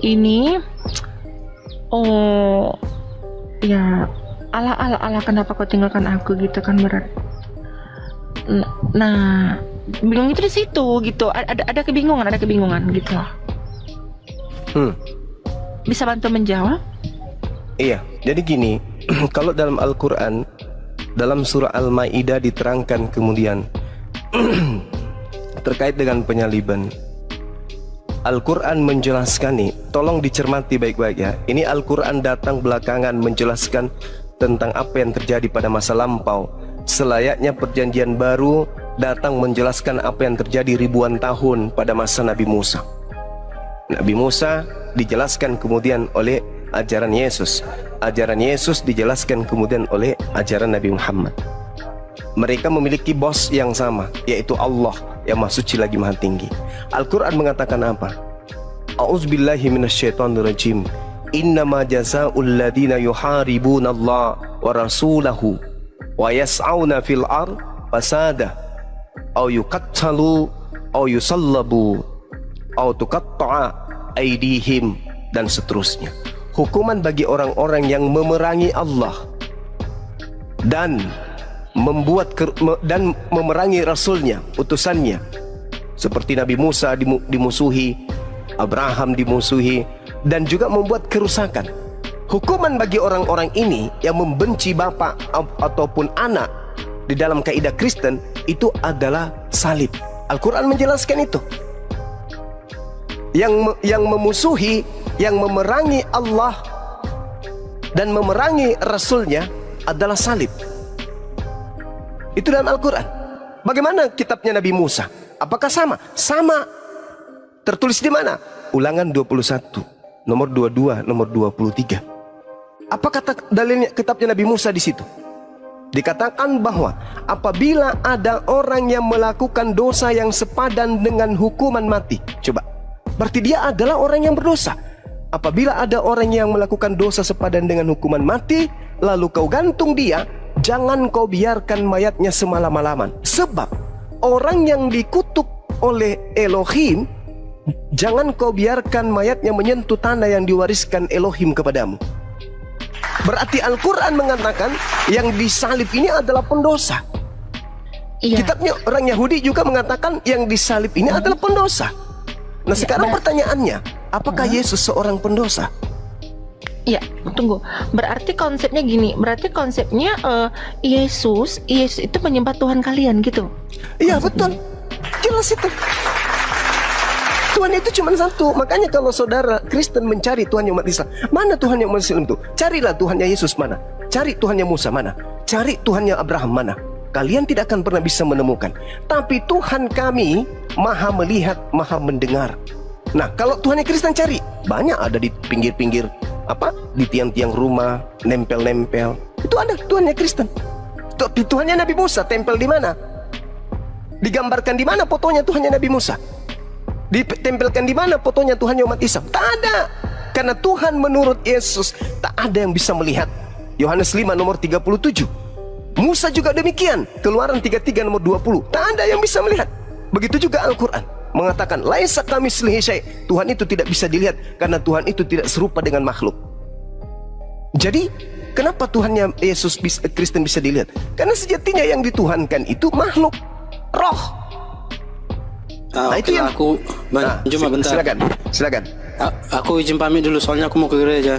[SPEAKER 2] ini ya Allah kenapa kau tinggalkan aku gitu kan berat. Nah bingung itu di situ gitu. Ada kebingungan gitu. Bisa bantu menjawab?
[SPEAKER 1] Iya, jadi gini, kalau dalam Al-Quran, dalam surah Al-Maidah diterangkan kemudian terkait dengan penyaliban. Al-Quran menjelaskan nih, tolong dicermati baik-baik ya. Ini Al-Quran datang belakangan menjelaskan tentang apa yang terjadi pada masa lampau. Selayaknya perjanjian baru datang menjelaskan apa yang terjadi ribuan tahun pada masa Nabi Musa. Nabi Musa dijelaskan kemudian oleh ajaran Yesus. Ajaran Yesus dijelaskan kemudian oleh ajaran Nabi Muhammad. Mereka memiliki bos yang sama, yaitu Allah yang Maha Suci lagi Maha Tinggi. Al-Quran mengatakan apa? A'udzubillahi minasyaitonirrajim. Innama jazaa'ul ladina yuharibuna Allah wa rasulahu wa yas'auna fil ard fasada aw yuqattalu aw yusallabu aw tuqatta'a aydihim, dan seterusnya. Hukuman bagi orang-orang yang memerangi Allah dan memerangi Rasulnya, utusannya, seperti Nabi Musa dimusuhi, Abraham dimusuhi, dan juga membuat kerusakan. Hukuman bagi orang-orang ini yang membenci bapak ataupun anak di dalam kaidah Kristen itu adalah salib. Al-Quran menjelaskan itu. Yang memusuhi, yang memerangi Allah dan memerangi Rasulnya adalah salib. Itu dalam Al-Quran. Bagaimana kitabnya Nabi Musa? Apakah sama? Sama. Tertulis di mana? Ulangan 21, nomor 22, nomor 23. Apa kata dalilnya kitabnya Nabi Musa di situ? Dikatakan bahwa apabila ada orang yang melakukan dosa yang sepadan dengan hukuman mati. Coba. Berarti dia adalah orang yang berdosa. Apabila ada orang yang melakukan dosa sepadan dengan hukuman mati, lalu kau gantung dia, jangan kau biarkan mayatnya semalam-malaman. Sebab orang yang dikutuk oleh Elohim, jangan kau biarkan mayatnya menyentuh tanah yang diwariskan Elohim kepadamu. Berarti Al-Quran mengatakan yang disalib ini adalah pendosa.
[SPEAKER 2] Iya.
[SPEAKER 1] Kitabnya orang Yahudi juga mengatakan yang disalib ini adalah pendosa. Nah sekarang pertanyaannya, apakah Yesus seorang pendosa?
[SPEAKER 2] Ya, tunggu. Berarti konsepnya gini. Berarti konsepnya Yesus itu menyembah Tuhan kalian gitu.
[SPEAKER 1] Iya betul. Jelas itu. Tuhan itu cuma satu. Makanya kalau saudara Kristen mencari Tuhannya umat Islam, mana Tuhannya umat Islam itu? Carilah Tuhannya Yesus mana? Cari Tuhannya Musa mana? Cari Tuhannya Abraham mana? Kalian tidak akan pernah bisa menemukan. Tapi Tuhan kami maha melihat, maha mendengar. Nah kalau Tuhannya Kristen cari, banyak ada di pinggir-pinggir, di tiang-tiang rumah, nempel-nempel. Itu ada Tuhannya Kristen. Tuhannya Nabi Musa tempel di mana? Digambarkan di mana fotonya Tuhannya Nabi Musa? Ditempelkan di mana fotonya Tuhannya umat Islam? Tak ada. Karena Tuhan menurut Yesus tak ada yang bisa melihat. Yohanes 5 nomor 37. Musa juga demikian. Keluaran 33 nomor 20. Tak ada yang bisa melihat. Begitu juga Al-Quran mengatakan laisa kamitslihi syai'. Tuhan itu tidak bisa dilihat karena Tuhan itu tidak serupa dengan makhluk. Jadi kenapa Tuhannya Yesus Kristen bisa dilihat? Karena sejatinya yang dituhankan itu makhluk, roh.
[SPEAKER 3] Nah, itu yang aku cuma bentar. Silakan. Aku izin pamit dulu soalnya aku mau ke gereja.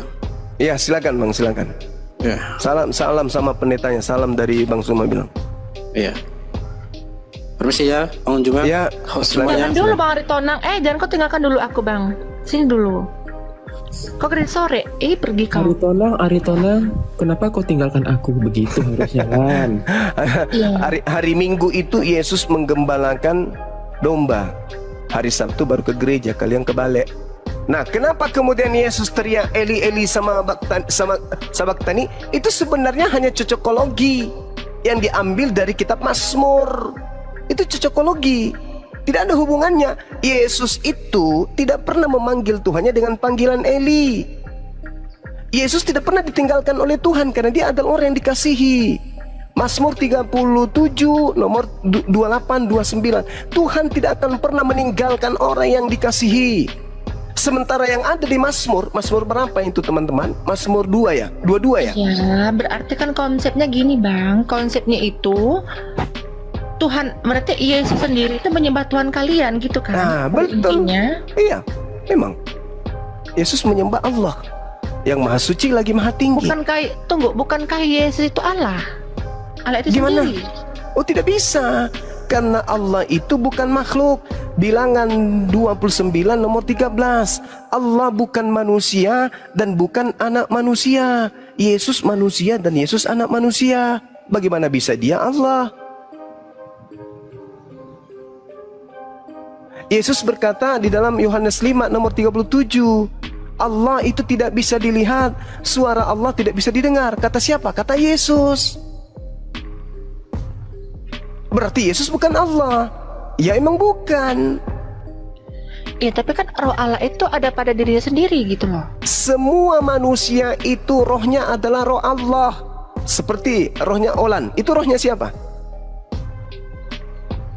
[SPEAKER 1] Iya, silakan Bang, silakan.
[SPEAKER 3] Ya.
[SPEAKER 1] Salam sama pendetanya. Salam dari Bang Suma bilang.
[SPEAKER 3] Iya. Permisi ya, Bang Juma.
[SPEAKER 1] Ya,
[SPEAKER 2] Jangan dulu Bang Aritonang. Jangan kau tinggalkan dulu aku Bang. Sini dulu. Kau kerja sore. Pergi kau.
[SPEAKER 7] Aritonang, kenapa kau tinggalkan aku begitu harusnya kan?
[SPEAKER 1] Hari Minggu itu Yesus menggembalakan domba. Hari Sabtu baru ke gereja, kalian kebalik. Nah, kenapa kemudian Yesus teriak Eli Eli sama Sabaktani? Itu sebenarnya hanya cocokologi yang diambil dari kitab Mazmur. Itu cocokologi. Tidak ada hubungannya. Yesus itu tidak pernah memanggil Tuhannya dengan panggilan Eli. Yesus tidak pernah ditinggalkan oleh Tuhan karena dia adalah orang yang dikasihi. Mazmur 37 nomor 28-29. Tuhan tidak akan pernah meninggalkan orang yang dikasihi. Sementara yang ada di Mazmur berapa itu teman-teman? Mazmur 2 ya? 22 ya?
[SPEAKER 2] Ya, berarti kan konsepnya gini Bang. Konsepnya itu Tuhan, berarti Yesus sendiri itu menyembah Tuhan kalian gitu kan?
[SPEAKER 1] Nah, betul.
[SPEAKER 2] Intinya.
[SPEAKER 1] Iya, memang Yesus menyembah Allah yang maha suci lagi maha tinggi.
[SPEAKER 2] Bukankah Yesus itu Allah? Allah itu
[SPEAKER 1] Gimana?
[SPEAKER 2] sendiri.
[SPEAKER 1] Oh, tidak bisa. Karena Allah itu bukan makhluk. Bilangan 29 nomor 13. Allah bukan manusia dan bukan anak manusia. Yesus manusia dan Yesus anak manusia. Bagaimana bisa dia Allah? Yesus berkata di dalam Yohanes 5 nomor 37, Allah itu tidak bisa dilihat, suara Allah tidak bisa didengar. Kata siapa? Kata Yesus. Berarti Yesus bukan Allah. Ya emang bukan.
[SPEAKER 2] Ya tapi kan roh Allah itu ada pada dirinya sendiri gitu loh.
[SPEAKER 1] Semua manusia itu rohnya adalah roh Allah. Seperti rohnya Olan, itu rohnya siapa?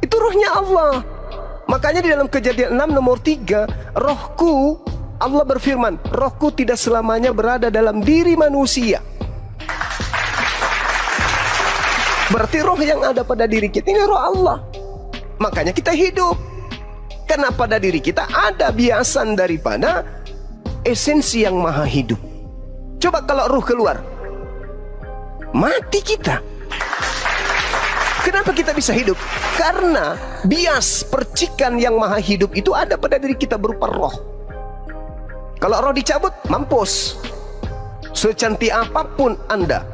[SPEAKER 1] Itu rohnya Allah. Makanya di dalam Kejadian 6 nomor 3, rohku, Allah berfirman, rohku tidak selamanya berada dalam diri manusia. Berarti roh yang ada pada diri kita ini roh Allah. Makanya kita hidup. Karena pada diri kita ada biasan daripada esensi yang maha hidup. Coba kalau ruh keluar, mati kita. Kenapa kita bisa hidup? Karena bias percikan yang maha hidup itu ada pada diri kita berupa roh. Kalau roh dicabut, mampus. Secantik apapun Anda,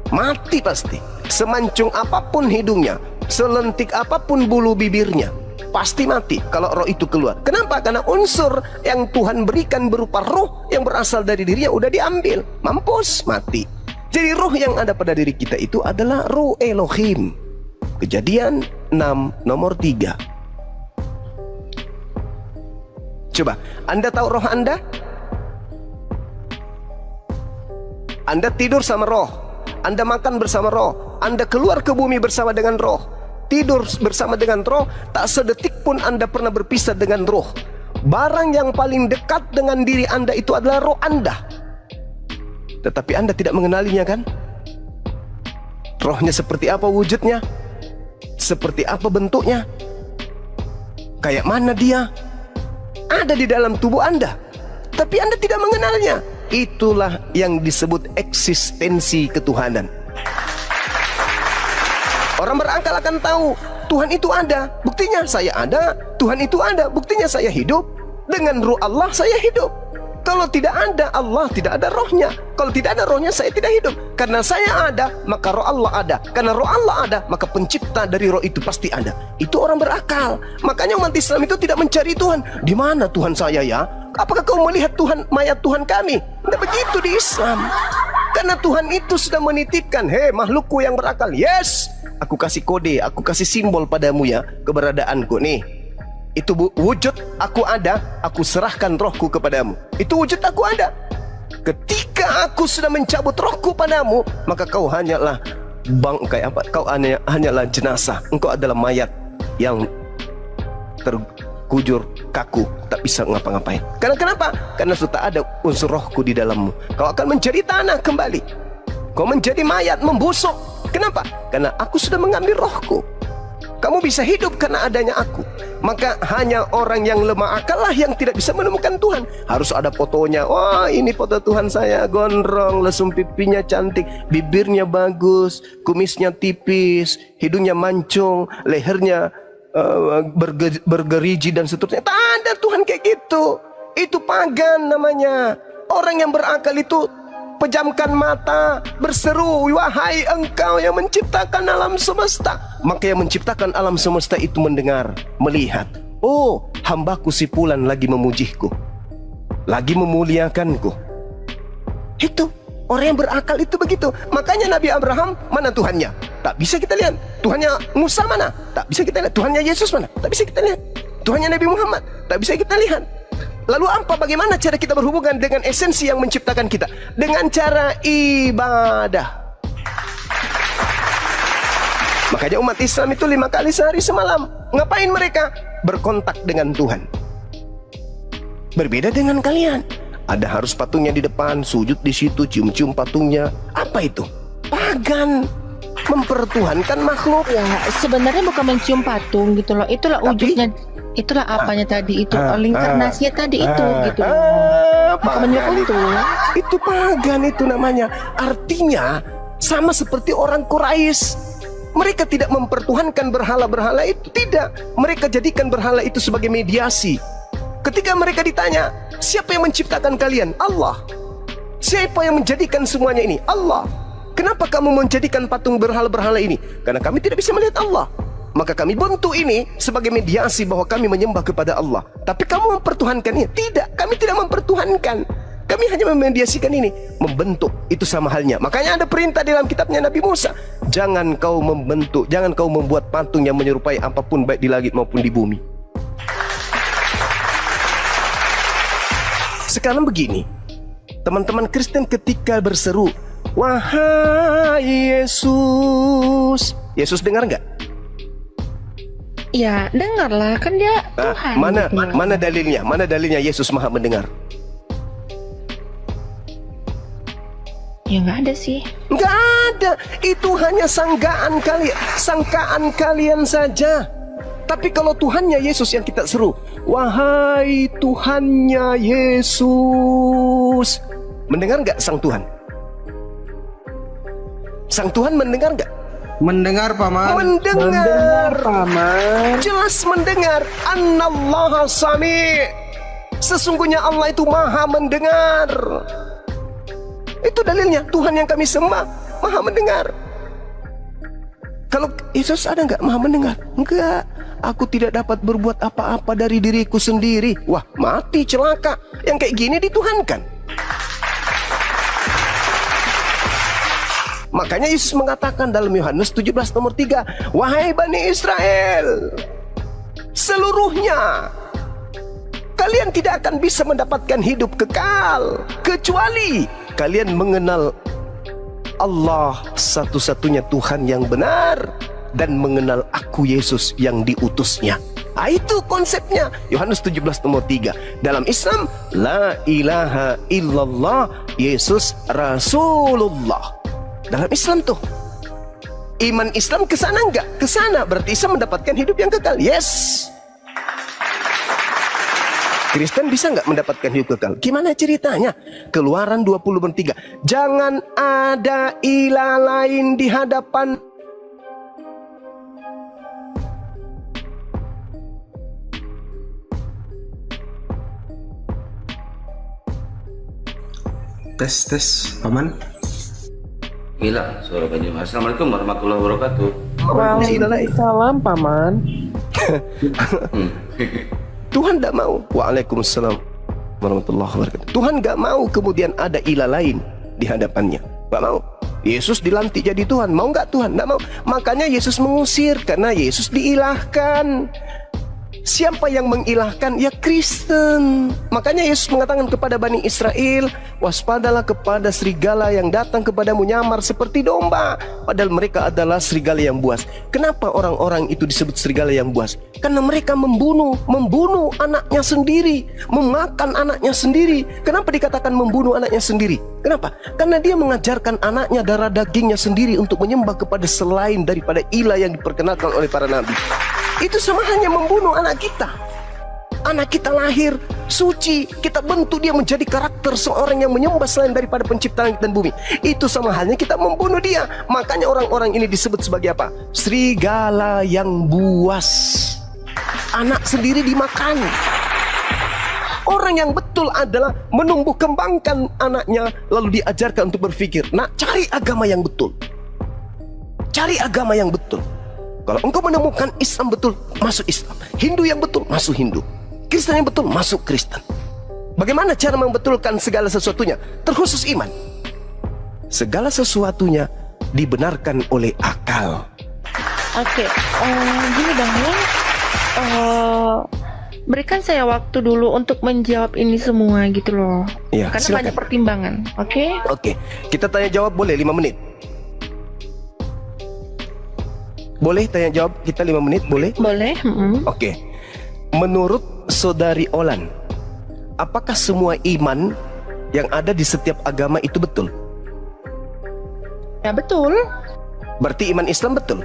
[SPEAKER 1] mati pasti. Semancung apapun hidungnya, selentik apapun bulu bibirnya, pasti mati kalau roh itu keluar. Kenapa? Karena unsur yang Tuhan berikan berupa roh yang berasal dari dirinya udah diambil. Mampus, mati. Jadi roh yang ada pada diri kita itu adalah roh Elohim. Kejadian 6 nomor 3. Coba, Anda tahu roh Anda? Anda tidur sama roh, Anda makan bersama roh, Anda keluar ke bumi bersama dengan roh, tidur bersama dengan roh, tak sedetik pun Anda pernah berpisah dengan roh. Barang yang paling dekat dengan diri Anda itu adalah roh Anda. Tetapi Anda tidak mengenalinya kan? Rohnya seperti apa wujudnya? Seperti apa bentuknya? Kayak mana dia? Ada di dalam tubuh Anda, tapi Anda tidak mengenalnya. Itulah yang disebut eksistensi ketuhanan. Orang berakal akan tahu Tuhan itu ada, buktinya saya ada. Tuhan itu ada, buktinya saya hidup. Dengan roh Allah saya hidup. Kalau tidak ada Allah, tidak ada rohnya. Kalau tidak ada rohnya, saya tidak hidup. Karena saya ada, maka roh Allah ada. Karena roh Allah ada, maka pencipta dari roh itu pasti ada. Itu orang berakal. Makanya umat Islam itu tidak mencari Tuhan. Di mana Tuhan saya ya? Apakah kau melihat Tuhan, mayat Tuhan kami? Tidak begitu di Islam. Karena Tuhan itu sudah menitipkan, hei makhlukku yang berakal, yes, aku kasih kode, aku kasih simbol padamu ya, keberadaanku nih. Itu wujud aku ada, aku serahkan rohku kepadamu. Itu wujud aku ada. Ketika aku sudah mencabut rohku padamu, maka kau hanyalah bangkai apa? Kau hanyalah jenazah. Engkau adalah mayat yang terkujur kaku, tak bisa ngapa-ngapain. Karena kenapa? Karena sudah ada unsur rohku di dalammu. Kau akan menjadi tanah kembali. Kau menjadi mayat membusuk. Kenapa? Karena aku sudah mengambil rohku. Kamu bisa hidup karena adanya aku. Maka hanya orang yang lemah akal lah yang tidak bisa menemukan Tuhan. Harus ada fotonya. Wah, ini foto Tuhan saya, gondrong, lesung pipinya cantik, bibirnya bagus, kumisnya tipis, hidungnya mancung, lehernya bergerigi dan seterusnya. Tak ada Tuhan kayak gitu. Itu pagan namanya. Orang yang berakal itu pejamkan mata, berseru, wahai engkau yang menciptakan alam semesta. Maka yang menciptakan alam semesta itu mendengar, melihat, oh, hambaku si Fulan lagi memujiku, lagi memuliakanku. Itu orang yang berakal itu begitu. Makanya Nabi Abraham, mana Tuhannya? Tak bisa kita lihat. Tuhannya Musa mana? Tak bisa kita lihat. Tuhannya Yesus mana? Tak bisa kita lihat. Tuhannya Nabi Muhammad? Tak bisa kita lihat. Lalu apa? Bagaimana cara kita berhubungan dengan esensi yang menciptakan kita? Dengan cara ibadah. Makanya umat Islam itu 5 kali sehari semalam. Ngapain mereka? Berkontak dengan Tuhan. Berbeda dengan kalian. Ada harus patungnya di depan, sujud di situ, cium-cium patungnya. Apa itu? Pagan. Mempertuhankan makhluk.
[SPEAKER 2] Ya, sebenarnya bukan mencium patung gitu loh. Itulah wujudnya. Itulah apanya tadi itu, inkarnasinya tadi itu gitu.
[SPEAKER 1] Itu pagan itu namanya. Artinya sama seperti orang Quraisy. Mereka tidak mempertuhankan berhala-berhala itu, tidak. Mereka jadikan berhala itu sebagai mediasi. Ketika mereka ditanya, siapa yang menciptakan kalian? Allah. Siapa yang menjadikan semuanya ini? Allah. Kenapa kamu menjadikan patung berhala-berhala ini? Karena kami tidak bisa melihat Allah. Maka kami bentuk ini sebagai mediasi bahwa kami menyembah kepada Allah. Tapi kamu mempertuhankannya? Tidak, kami tidak mempertuhankan. Kami hanya memediasikan ini, membentuk. Itu sama halnya. Makanya ada perintah dalam kitabnya Nabi Musa. Jangan kau membentuk, jangan kau membuat patung yang menyerupai apapun baik di langit maupun di bumi. Sekarang begini, teman-teman Kristen ketika berseru, wahai Yesus. Yesus dengar nggak?
[SPEAKER 2] Ya, dengarlah, kan dia Tuhan.
[SPEAKER 1] Mana dalilnya? Mana dalilnya Yesus Maha mendengar?
[SPEAKER 2] Ya nggak ada sih.
[SPEAKER 1] Nggak ada. Itu hanya sangkaan kalian saja. Tapi kalau Tuhannya Yesus yang kita seru, wahai Tuhannya Yesus, mendengar nggak sang Tuhan? Sang Tuhan mendengar nggak?
[SPEAKER 4] Mendengar, Paman.
[SPEAKER 1] Mendengar,
[SPEAKER 7] Paman.
[SPEAKER 1] jelas mendengar. Annallaha sami'. Sesungguhnya Allah itu maha mendengar. Itu dalilnya. Tuhan yang kami sembah maha mendengar. Kalau Yesus ada nggak maha mendengar? Enggak. Aku tidak dapat berbuat apa-apa dari diriku sendiri. Wah, mati, celaka. Yang kayak gini dituhankan. Makanya Yesus mengatakan dalam Yohanes 17 nomor 3, wahai Bani Israel, seluruhnya kalian tidak akan bisa mendapatkan hidup kekal kecuali kalian mengenal Allah satu-satunya Tuhan yang benar dan mengenal aku Yesus yang diutusnya. Itu konsepnya. Yohanes 17 nomor 3. Dalam Islam, la ilaha illallah, Yesus Rasulullah. Dalam Islam tuh, iman Islam kesana enggak? Kesana, berarti bisa mendapatkan hidup yang kekal. Yes. Kristen bisa nggak mendapatkan hidup kekal? Gimana ceritanya? Keluaran 20:3. Jangan ada ilah lain di hadapan.
[SPEAKER 4] Tes, Paman.
[SPEAKER 8] Gila, suara Banyu. Assalamualaikum warahmatullahi wabarakatuh.
[SPEAKER 7] Waalaikumsalam, Paman.
[SPEAKER 1] Tuhan tidak mau. Waalaikumsalam warahmatullahi wabarakatuh. Tuhan nggak mau kemudian ada ilah lain di hadapannya. Nggak mau. Yesus dilantik jadi Tuhan. Mau nggak Tuhan? Nggak mau. Makanya Yesus mengusir karena Yesus diilahkan. Siapa yang mengilahkan? Ya Kristen. Makanya Yesus mengatakan kepada Bani Israel, waspadalah kepada serigala yang datang kepadamu nyamar seperti domba, padahal mereka adalah serigala yang buas. Kenapa orang-orang itu disebut serigala yang buas? Karena mereka membunuh anaknya sendiri, memakan anaknya sendiri. Kenapa dikatakan membunuh anaknya sendiri? Kenapa? Karena dia mengajarkan anaknya darah dagingnya sendiri untuk menyembah kepada selain daripada ilah yang diperkenalkan oleh para nabi. Itu sama hanya membunuh anak kita. Anak kita lahir suci, kita bentuk dia menjadi karakter seorang yang menyembah selain daripada pencipta langit dan bumi. Itu sama halnya kita membunuh dia. Makanya orang-orang ini disebut sebagai apa? Serigala yang buas. Anak sendiri dimakan. Orang yang betul adalah menumbuh kembangkan anaknya, lalu diajarkan untuk berpikir, nak, cari agama yang betul. Cari agama yang betul. Kalau engkau menemukan Islam betul, masuk Islam. Hindu yang betul, masuk Hindu. Kristen yang betul, masuk Kristen. Bagaimana cara membetulkan segala sesuatunya? Terkhusus iman. Segala sesuatunya dibenarkan oleh akal.
[SPEAKER 2] Oke, gini Bang ya. Berikan saya waktu dulu untuk menjawab ini semua gitu loh.
[SPEAKER 1] Ya,
[SPEAKER 2] karena
[SPEAKER 1] silakan.
[SPEAKER 2] banyak pertimbangan. Oke?
[SPEAKER 1] Oke, kita tanya jawab boleh 5 menit. Boleh tanya jawab kita 5 menit, boleh?
[SPEAKER 2] Boleh.
[SPEAKER 1] Oke. Menurut Saudari Olan, apakah semua iman yang ada di setiap agama itu betul?
[SPEAKER 2] Ya betul.
[SPEAKER 1] Berarti iman Islam betul?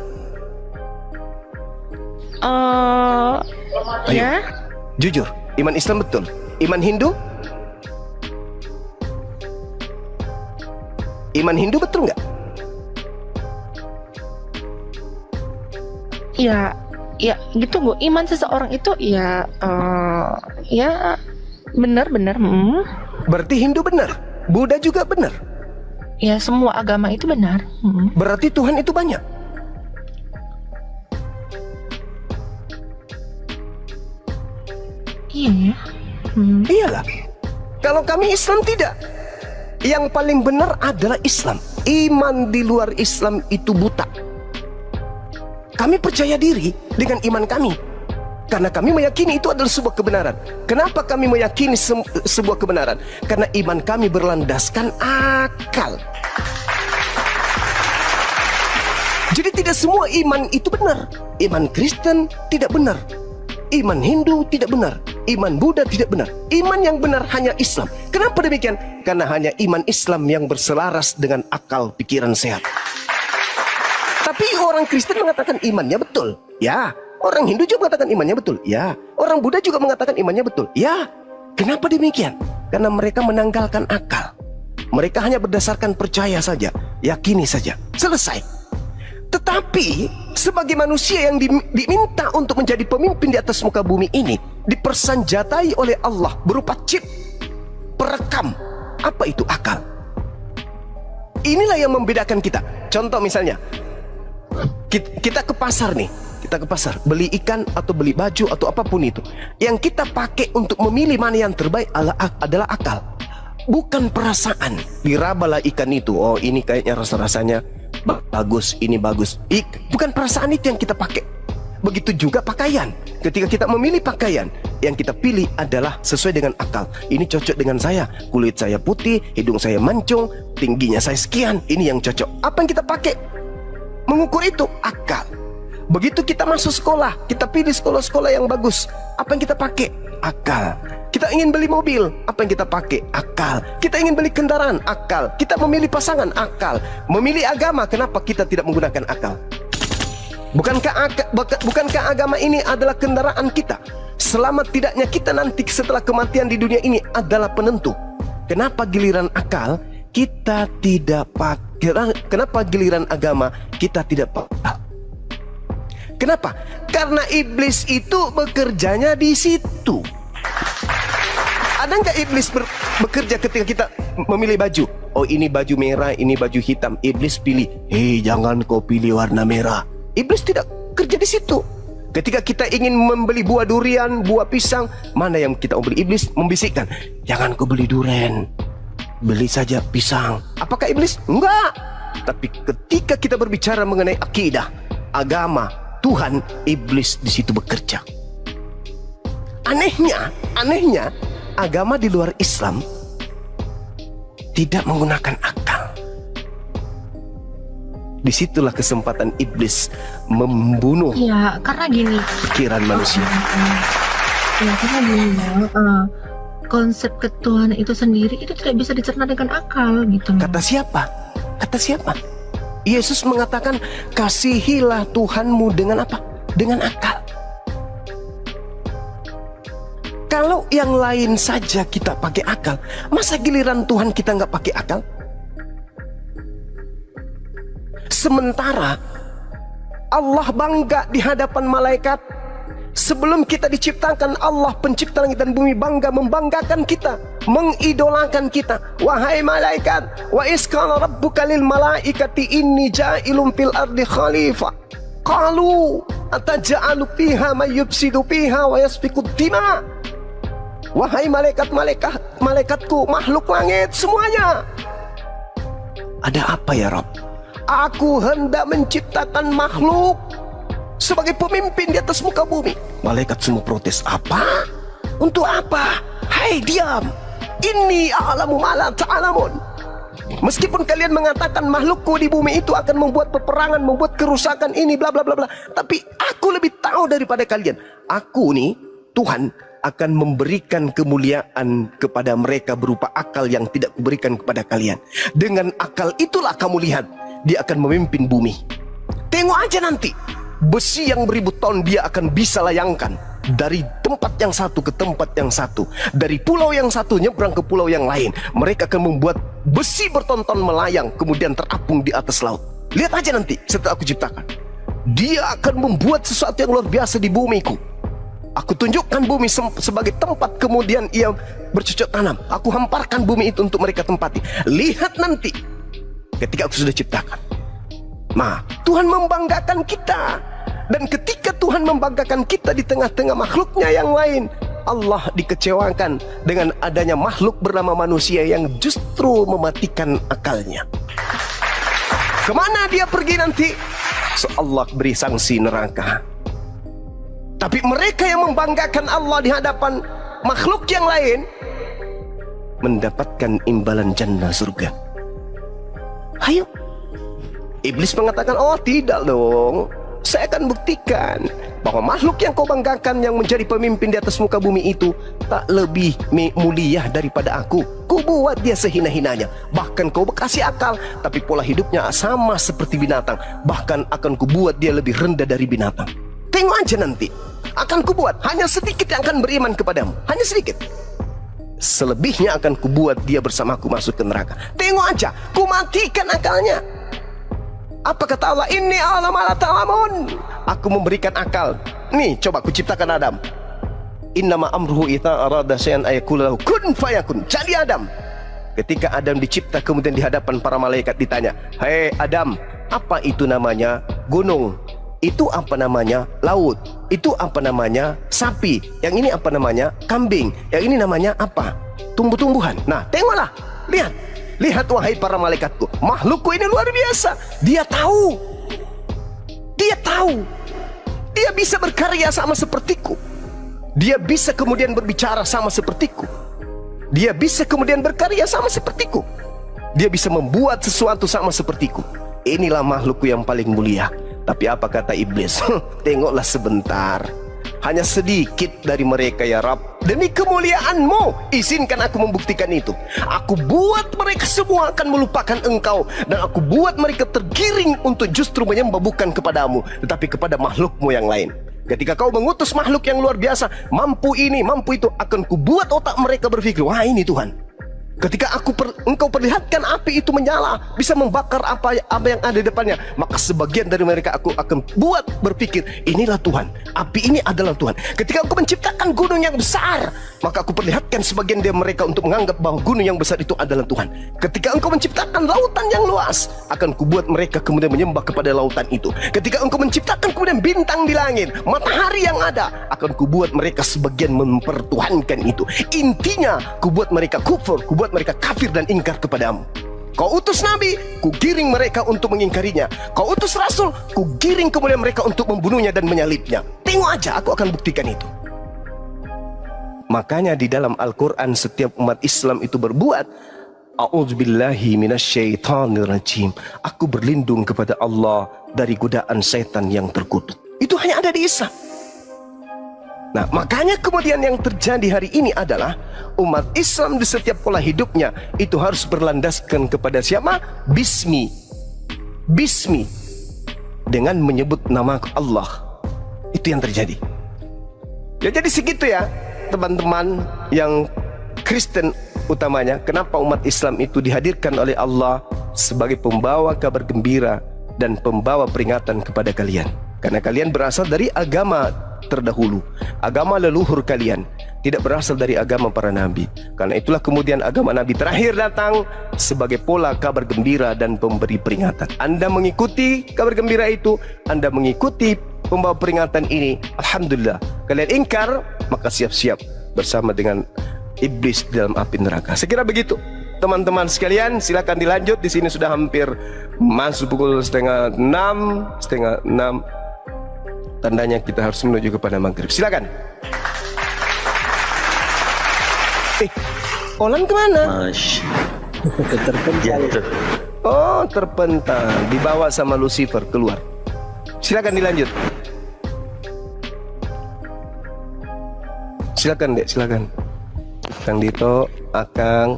[SPEAKER 1] Ayo.
[SPEAKER 2] Ya.
[SPEAKER 1] Jujur, iman Islam betul. Iman Hindu? Iman Hindu betul nggak?
[SPEAKER 2] Ya gitu Bu. Iman seseorang itu ya benar.
[SPEAKER 1] Berarti Hindu benar, Buddha juga benar.
[SPEAKER 2] Ya semua agama itu benar.
[SPEAKER 1] Berarti Tuhan itu banyak.
[SPEAKER 2] Iya ya.
[SPEAKER 1] Iyalah. Kalau kami Islam tidak. Yang paling benar adalah Islam. Iman di luar Islam itu buta. Kami percaya diri dengan iman kami, karena kami meyakini itu adalah sebuah kebenaran. Kenapa kami meyakini sebuah kebenaran? Karena iman kami berlandaskan akal. Jadi tidak semua iman itu benar. Iman Kristen tidak benar, iman Hindu tidak benar, iman Buddha tidak benar. Iman yang benar hanya Islam. Kenapa demikian? Karena hanya iman Islam yang berselaras dengan akal pikiran sehat. Tapi orang Kristen mengatakan imannya betul. Ya. Orang Hindu juga mengatakan imannya betul. Ya. Orang Buddha juga mengatakan imannya betul. Ya. Kenapa demikian? Karena mereka menanggalkan akal. Mereka hanya berdasarkan percaya saja, yakini saja. Selesai. Tetapi sebagai manusia yang diminta untuk menjadi pemimpin di atas muka bumi ini, dipersenjatai oleh Allah berupa chip perekam. Apa itu akal? Inilah yang membedakan kita. Contoh misalnya, kita ke pasar nih, kita ke pasar beli ikan atau beli baju atau apapun itu, yang kita pakai untuk memilih mana yang terbaik adalah akal, bukan perasaan. Dirabalah ikan itu, oh ini kayaknya rasanya bagus, ini bagus. Bukan perasaan itu yang kita pakai. Begitu juga pakaian. Ketika kita memilih pakaian, yang kita pilih adalah sesuai dengan akal. Ini cocok dengan saya, kulit saya putih, hidung saya mancung, tingginya saya sekian, ini yang cocok. Apa yang kita pakai? Mengukur itu akal. Begitu kita masuk sekolah, kita pilih sekolah-sekolah yang bagus. Apa yang kita pakai? Akal. Kita ingin beli mobil, apa yang kita pakai? Akal. Kita ingin beli kendaraan, akal. Kita memilih pasangan, akal. Memilih agama, kenapa kita tidak menggunakan akal? Bukankah agama ini adalah kendaraan kita? Selamat tidaknya kita nanti setelah kematian di dunia ini adalah penentu. Kenapa giliran akal kita tidak pakai? Kenapa giliran agama kita tidak pakai? Kenapa? Karena iblis itu bekerjanya di situ. Ada nggak iblis bekerja ketika kita memilih baju? Oh ini baju merah, ini baju hitam. Iblis pilih, hei jangan kau pilih warna merah. Iblis tidak kerja di situ. Ketika kita ingin membeli buah durian, buah pisang, mana yang kita beli? Iblis membisikkan, jangan kau beli durian, beli saja pisang. Apakah iblis? Enggak. Tapi ketika kita berbicara mengenai akidah, agama, Tuhan, iblis di situ bekerja. Anehnya, agama di luar Islam tidak menggunakan akal. Disitulah kesempatan iblis membunuh.
[SPEAKER 2] Ya, karena gini.
[SPEAKER 1] Pikiran manusia.
[SPEAKER 2] Ya, karena gini, konsep ketuhanan itu sendiri itu tidak bisa dicerna dengan akal gitu.
[SPEAKER 1] Kata siapa? Kata siapa? Yesus mengatakan, kasihilah Tuhanmu dengan apa? Dengan akal. Kalau yang lain saja kita pakai akal, masa giliran Tuhan kita nggak pakai akal? Sementara Allah bangga di hadapan malaikat. Sebelum kita diciptakan, Allah pencipta langit dan bumi bangga membanggakan kita, mengidolakan kita. Wahai malaikat, wa iskana rabbuka lil malaikati inni ja'ilun fil ardi khalifah. Qalu ataj'alu fiha may yufsidu fiha wa yasfiku dima. Wahai malaikatku, makhluk langit semuanya. Ada apa ya Rabb? Aku hendak menciptakan makhluk sebagai pemimpin di atas muka bumi. Malaikat semua protes. Apa? Untuk apa? Hai diam. Inni a'lamu ma la ta'lamun. Meskipun kalian mengatakan makhlukku di bumi itu akan membuat peperangan, membuat kerusakan ini bla bla bla bla, tapi aku lebih tahu daripada kalian. Aku nih, Tuhan akan memberikan kemuliaan kepada mereka berupa akal yang tidak kuberikan kepada kalian. Dengan akal itulah kamu lihat dia akan memimpin bumi. Tengok aja nanti, besi yang beribu ton dia akan bisa layangkan dari tempat yang satu ke tempat yang satu, dari pulau yang satu nyebrang ke pulau yang lain. Mereka akan membuat besi bertonton melayang kemudian terapung di atas laut. Lihat aja nanti setelah aku ciptakan, dia akan membuat sesuatu yang luar biasa di bumiku. Aku tunjukkan bumi sebagai tempat kemudian ia bercocok tanam. Aku hamparkan bumi itu untuk mereka tempati. Lihat nanti ketika aku sudah ciptakan. Nah, Tuhan membanggakan kita. Dan ketika Tuhan membanggakan kita di tengah-tengah makhluknya yang lain, Allah dikecewakan dengan adanya makhluk bernama manusia yang justru mematikan akalnya. Kemana dia pergi nanti? So Allah beri sanksi neraka. Tapi mereka yang membanggakan Allah di hadapan makhluk yang lain mendapatkan imbalan jannah surga. Ayo. Iblis mengatakan, oh tidak dong, saya akan buktikan bahwa makhluk yang kau banggakan yang menjadi pemimpin di atas muka bumi itu tak lebih mulia daripada aku. Ku buat dia sehina-hinanya. Bahkan kau kasih akal, tapi pola hidupnya sama seperti binatang. Bahkan akan ku buat dia lebih rendah dari binatang. Tengok aja nanti, akan ku buat hanya sedikit yang akan beriman kepadamu. Hanya sedikit. Selebihnya akan ku buat dia bersamaku masuk ke neraka. Tengok aja, ku matikan akalnya. Apa kata Allah? Inni a'lamu ma la ta'lamun. Aku memberikan akal. Nih, coba ku ciptakan Adam. Innama amruhu idza arada syai'an ayaqula lahu kun fayakun. Jadi Adam. Ketika Adam dicipta, kemudian di hadapan para malaikat ditanya, "Hei Adam, apa itu namanya gunung? Itu apa namanya laut? Itu apa namanya sapi? Yang ini apa namanya kambing? Yang ini namanya apa? Tumbuh-tumbuhan." Nah, tengoklah. Lihat. Lihat wahai para malaikatku, makhlukku ini luar biasa. Dia tahu. Dia tahu. Dia bisa berkarya sama sepertiku. Dia bisa kemudian berbicara sama sepertiku. Dia bisa kemudian berkarya sama sepertiku. Dia bisa membuat sesuatu sama sepertiku. Inilah makhlukku yang paling mulia. Tapi apa kata iblis? Tengoklah sebentar. Hanya sedikit dari mereka ya Rabb. Demi kemuliaan-Mu, izinkan aku membuktikan itu. Aku buat mereka semua akan melupakan Engkau, dan aku buat mereka tergiring untuk justru menyembah bukan kepadamu, tetapi kepada makhluk-Mu yang lain. Ketika kau mengutus makhluk yang luar biasa, mampu ini, mampu itu, akan kubuat otak mereka berpikir, wah ini Tuhan. Ketika engkau perlihatkan api itu menyala, bisa membakar apa yang ada di depannya, maka sebagian dari mereka aku akan buat berpikir, inilah Tuhan, api ini adalah Tuhan. Ketika engkau menciptakan gunung yang besar, maka aku perlihatkan sebagian dari mereka untuk menganggap bahwa gunung yang besar itu adalah Tuhan. Ketika engkau menciptakan lautan yang luas, akan kubuat mereka kemudian menyembah kepada lautan itu. Ketika engkau menciptakan kemudian bintang di langit, matahari yang ada, akan kubuat mereka sebagian mempertuhankan itu. Intinya, kubuat mereka kufur, kubuat mereka kafir dan ingkar kepadamu. Kau utus nabi, ku giring mereka untuk mengingkarinya. Kau utus rasul, ku giring kemudian mereka untuk membunuhnya dan menyalibnya. Tengok aja, aku akan buktikan itu. Makanya di dalam Al-Quran setiap umat Islam itu berbuat, a'udzubillahi minasyaitonirrajim. Aku berlindung kepada Allah dari godaan setan yang terkutuk. Itu hanya ada di Isa. Nah, makanya kemudian yang terjadi hari ini adalah umat Islam di setiap pola hidupnya itu harus berlandaskan kepada siapa? Bismi. Bismi. Dengan menyebut nama Allah. Itu yang terjadi. Ya, jadi segitu ya, teman-teman yang Kristen utamanya. Kenapa umat Islam itu dihadirkan oleh Allah sebagai pembawa kabar gembira dan pembawa peringatan kepada kalian. Karena kalian berasal dari agama terdahulu, agama leluhur kalian, tidak berasal dari agama para nabi. Karena itulah kemudian agama nabi terakhir datang sebagai pola kabar gembira dan pemberi peringatan. Anda mengikuti kabar gembira itu, Anda mengikuti pembawa peringatan ini, alhamdulillah. Kalian ingkar, maka siap-siap bersama dengan iblis di dalam api neraka. Sekira begitu. Teman-teman sekalian, silakan dilanjut. Di sini sudah hampir masuk pukul setengah 6. Tandanya kita harus menuju kepada maghrib. Silakan. Olan kemana?
[SPEAKER 6] Terpental.
[SPEAKER 1] Oh, terpental. Dibawa sama Lucifer keluar. Silakan dilanjut. Silakan Dek, silakan. Kang Dito, Akang,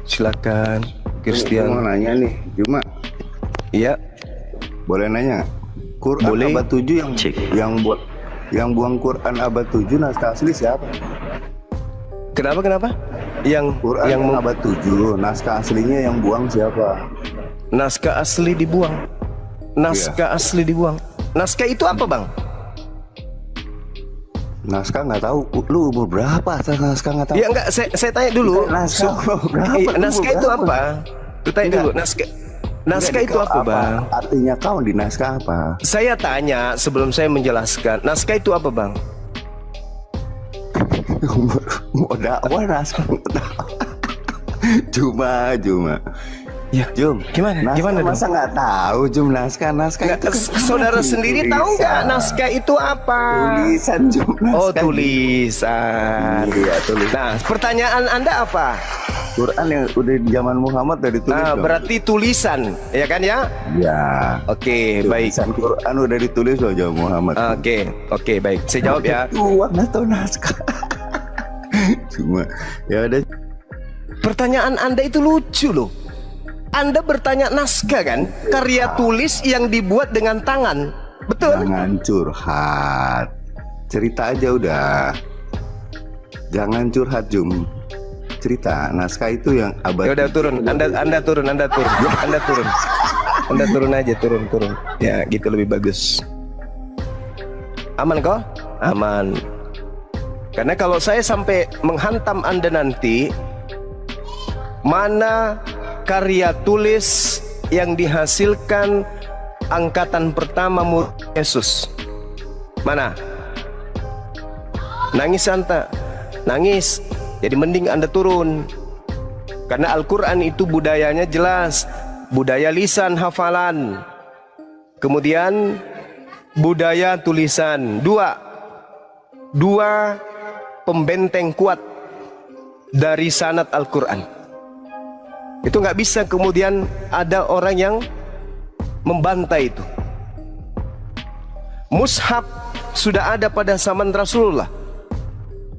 [SPEAKER 1] silakan. Christian.
[SPEAKER 9] Mau nanya nih, Juma.
[SPEAKER 1] Iya.
[SPEAKER 9] Boleh nanya? Quran
[SPEAKER 1] Boleh.
[SPEAKER 9] abad 7 yang buang Quran abad 7 naskah asli siapa?
[SPEAKER 1] Kenapa? Yang
[SPEAKER 9] Quran yang abad 7 naskah aslinya yang buang siapa?
[SPEAKER 1] Naskah asli dibuang. Naskah asli dibuang. Naskah itu apa, Bang?
[SPEAKER 9] Naskah nggak tahu. Lu umur berapa? Naskah nggak tahu.
[SPEAKER 1] Ya enggak, saya tanya dulu.
[SPEAKER 9] Naskah berapa?
[SPEAKER 1] Naskah itu apa? Lu tanya dulu. Naskah itu apa, Bang?
[SPEAKER 9] Artinya kau di naskah apa?
[SPEAKER 1] Saya tanya sebelum saya menjelaskan. Naskah itu apa, Bang?
[SPEAKER 9] Mau dakwah naskah mau dakwah. Cuma.
[SPEAKER 1] Ya,
[SPEAKER 9] Jum,
[SPEAKER 1] gimana dong?
[SPEAKER 9] masa nggak tahu Jum naskah
[SPEAKER 1] Nggak,
[SPEAKER 9] itu
[SPEAKER 1] saudara sendiri tahu nggak naskah itu apa?
[SPEAKER 9] Tulisan Jum.
[SPEAKER 1] Oh,
[SPEAKER 9] naskah.
[SPEAKER 1] tulisan.
[SPEAKER 9] Iya, tulisan.
[SPEAKER 1] Nah, pertanyaan Anda apa?
[SPEAKER 9] Quran yang udah di zaman Muhammad udah ditulis.
[SPEAKER 1] Ah,
[SPEAKER 9] dong.
[SPEAKER 1] berarti tulisan, ya kan ya?
[SPEAKER 9] Ya.
[SPEAKER 1] Oke, baik.
[SPEAKER 9] Tulisan Quran udah ditulis loh zaman Muhammad.
[SPEAKER 1] Oke, baik. Saya jawab ya.
[SPEAKER 9] Warna atau naskah. Cuma ya udah.
[SPEAKER 1] Pertanyaan Anda itu lucu loh. Anda bertanya naskah kan? Karya tulis yang dibuat dengan tangan. Betul?
[SPEAKER 9] Jangan curhat. Cerita aja udah. Jangan curhat Jum. Cerita naskah itu yang abad.
[SPEAKER 1] Ya udah turun. Anda turun. Anda turun aja, turun. Ya, gitu lebih bagus. Aman kok? Aman. Karena kalau saya sampai menghantam Anda nanti, mana karya tulis yang dihasilkan angkatan pertama murid Yesus? Mana? Nangis Anda? Nangis. Jadi mending Anda turun. Karena Al-Quran itu budayanya jelas. Budaya lisan hafalan. Kemudian budaya tulisan. Dua pembenteng kuat dari sanad Al-Quran. Itu nggak bisa kemudian ada orang yang membantai itu. Mushaf sudah ada pada zaman Rasulullah.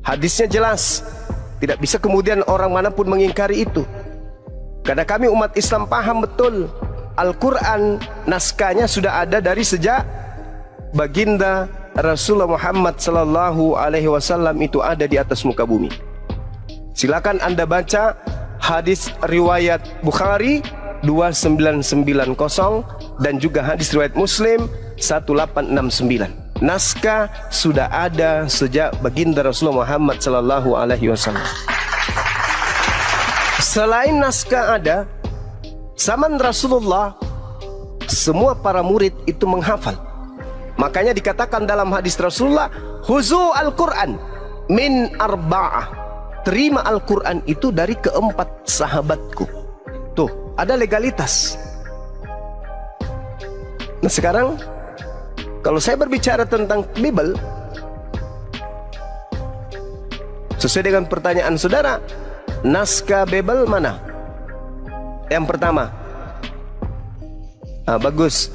[SPEAKER 1] Hadisnya jelas. Tidak bisa kemudian orang manapun mengingkari itu. Karena kami umat Islam paham betul Al-Quran naskahnya sudah ada dari sejak baginda Rasulullah Muhammad sallallahu alaihi wasallam itu ada di atas muka bumi. Silakan Anda baca hadis riwayat Bukhari 2990 dan juga hadis riwayat Muslim 1869. Naskah sudah ada sejak baginda Rasulullah Muhammad sallallahu alaihi wasallam. Selain naskah ada, zaman Rasulullah semua para murid itu menghafal. Makanya dikatakan dalam hadis Rasulullah, "Huzu al-Qur'an min arba'ah." Terima Al-Quran itu dari keempat sahabatku. Tuh, ada legalitas. Nah sekarang, kalau saya berbicara tentang Bible, sesuai dengan pertanyaan saudara, naskah Bible mana? Yang pertama, bagus,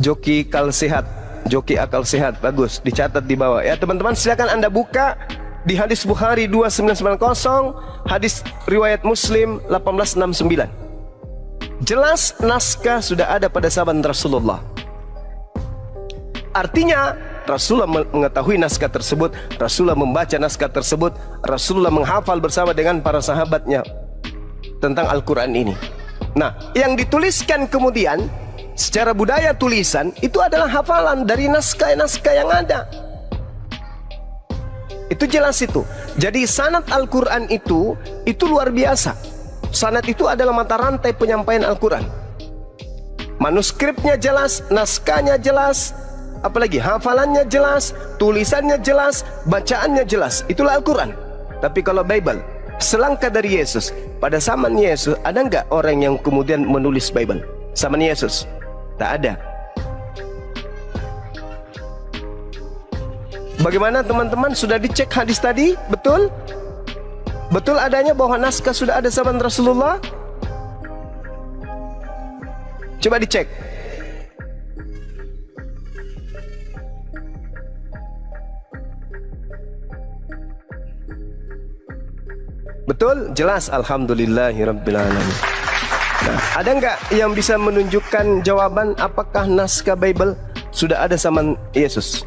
[SPEAKER 1] Joki akal sehat, bagus, dicatat di bawah. Ya teman-teman, silakan Anda buka di hadis Bukhari 2990, hadis riwayat Muslim 1869. Jelas naskah sudah ada pada zaman Rasulullah. Artinya Rasulullah mengetahui naskah tersebut, Rasulullah membaca naskah tersebut, Rasulullah menghafal bersama dengan para sahabatnya tentang Al-Quran ini. Nah, yang dituliskan kemudian secara budaya tulisan itu adalah hafalan dari naskah-naskah yang ada. Itu jelas itu. Jadi sanad Al-Quran itu luar biasa. Sanad itu adalah mata rantai penyampaian Al-Quran. Manuskripnya jelas, naskahnya jelas, apalagi hafalannya jelas, tulisannya jelas, bacaannya jelas. Itulah Al-Quran. Tapi kalau Bible, selangkah dari Yesus, pada zaman Yesus ada nggak orang yang kemudian menulis Bible? Zaman Yesus? Tak ada. Bagaimana teman-teman, sudah dicek hadis tadi? Betul? Betul adanya bahwa naskah sudah ada zaman Rasulullah? Coba dicek. Betul? Jelas? Alhamdulillahirrabbilalamin. Nah, ada nggak yang bisa menunjukkan jawaban apakah naskah Bible sudah ada zaman Yesus?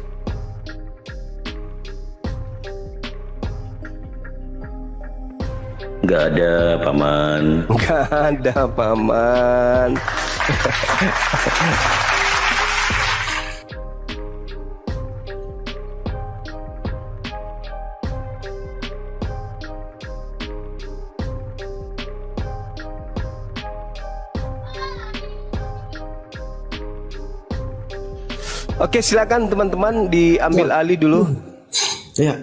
[SPEAKER 6] Nggak ada, Paman.
[SPEAKER 1] Nggak ada, Paman. Oke, silakan teman-teman diambil alih dulu.
[SPEAKER 4] Ya,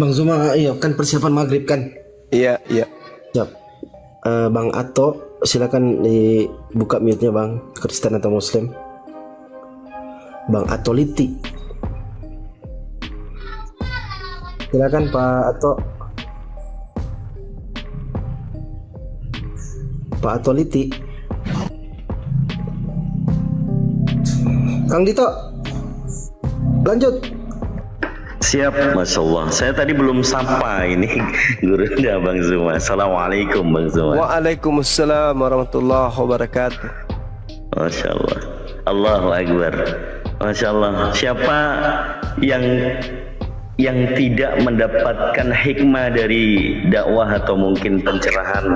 [SPEAKER 4] Bang Zuma, iya kan persiapan maghrib kan?
[SPEAKER 1] Iya, iya.
[SPEAKER 4] Siap. Bang Ato, silakan dibuka mute-nya Bang, Kristen atau Muslim. Bang Ato Liti. Silakan Pak Ato. Pak Ato Liti. Kang Dito. Lanjut.
[SPEAKER 6] Siap, Masya Allah. Saya tadi belum sapa ini gurunya Bang Zuma. Assalamualaikum Bang Zuma.
[SPEAKER 1] Waalaikumsalam warahmatullahi wabarakatuh.
[SPEAKER 6] Masya Allah. Allahu Akbar. Masya Allah. Siapa yang tidak mendapatkan hikmah dari dakwah atau mungkin pencerahan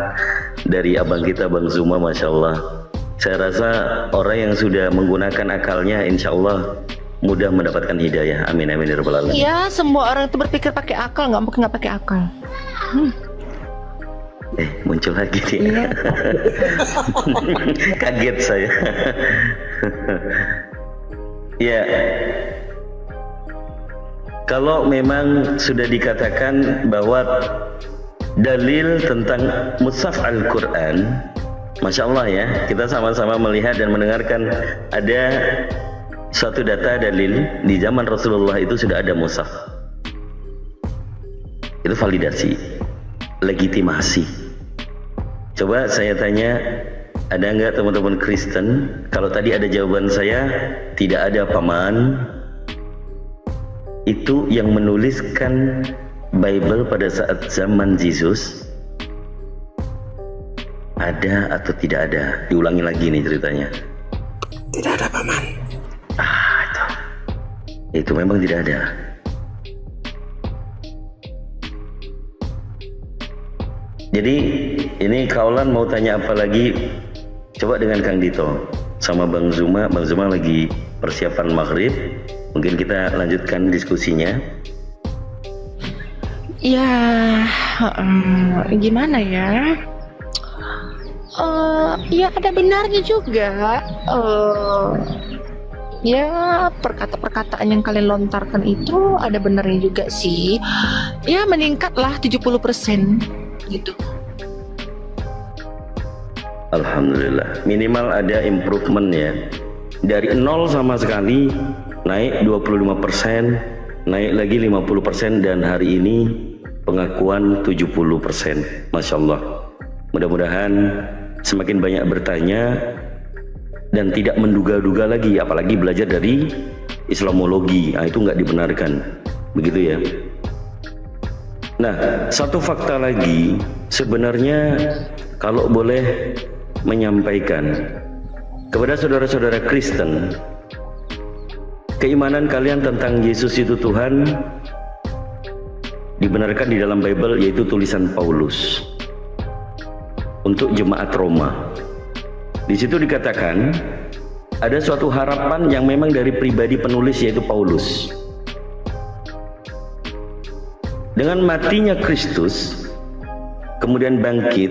[SPEAKER 6] dari abang kita Bang Zuma, Masya Allah. Saya rasa orang yang sudah menggunakan akalnya insya Allah mudah mendapatkan hidayah. Amin amin ya rabbal alamin.
[SPEAKER 2] Iya, semua orang itu berpikir pakai akal, nggak mungkin nggak pakai akal.
[SPEAKER 6] Muncul lagi nih.
[SPEAKER 2] Iya.
[SPEAKER 6] Kaget saya. Ya, kalau memang sudah dikatakan bahwa dalil tentang mushaf Al-Quran, Masya Allah ya, kita sama-sama melihat dan mendengarkan ada suatu data dalil di zaman Rasulullah itu sudah ada mushaf. Itu validasi, legitimasi. Coba saya tanya, ada nggak teman-teman Kristen? Kalau tadi ada jawaban saya, tidak ada paman. Itu yang menuliskan Bible pada saat zaman Yesus. Ada atau tidak ada? Diulangi lagi nih ceritanya.
[SPEAKER 4] Tidak ada paman.
[SPEAKER 6] Itu memang tidak ada. Jadi ini kaulan mau tanya apa lagi? Coba dengan Kang Dito sama Bang Zuma. Bang Zuma lagi persiapan maghrib. Mungkin kita lanjutkan diskusinya.
[SPEAKER 2] Ya, gimana ya? Ya ada benarnya juga. Ya perkataan yang kalian lontarkan itu ada benarnya juga sih. Ya meningkatlah 70% gitu.
[SPEAKER 6] Alhamdulillah, minimal ada improvement ya. Dari 0 sama sekali naik 25%, naik lagi 50%, dan hari ini pengakuan 70%. Masya Allah. Mudah-mudahan semakin banyak bertanya dan tidak menduga-duga lagi, apalagi belajar dari Islamologi. Itu nggak dibenarkan, begitu ya. Nah, satu fakta lagi, sebenarnya kalau boleh menyampaikan kepada saudara-saudara Kristen, keimanan kalian tentang Yesus itu Tuhan dibenarkan di dalam Bible, yaitu tulisan Paulus untuk jemaat Roma. Di situ dikatakan ada suatu harapan yang memang dari pribadi penulis, yaitu Paulus. Dengan matinya Kristus, kemudian bangkit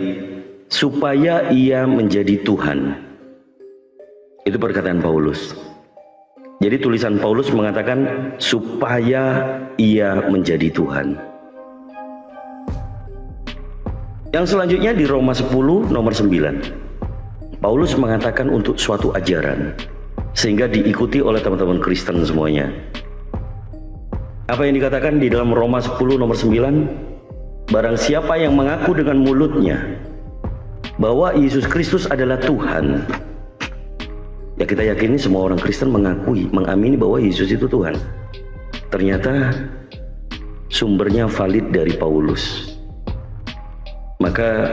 [SPEAKER 6] supaya ia menjadi Tuhan. Itu perkataan Paulus. Jadi tulisan Paulus mengatakan supaya ia menjadi Tuhan. Yang selanjutnya di Roma 10 nomor 9. Paulus mengatakan untuk suatu ajaran sehingga diikuti oleh teman-teman Kristen semuanya. Apa yang dikatakan di dalam Roma 10 nomor 9? Barang siapa yang mengaku dengan mulutnya bahwa Yesus Kristus adalah Tuhan. Ya, kita yakini semua orang Kristen mengakui, mengamini bahwa Yesus itu Tuhan. Ternyata sumbernya valid dari Paulus. Maka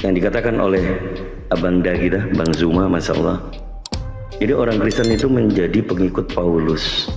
[SPEAKER 6] yang dikatakan oleh abanda kita, Bang Zuma, Masya Allah, jadi orang Kristen itu menjadi pengikut Paulus.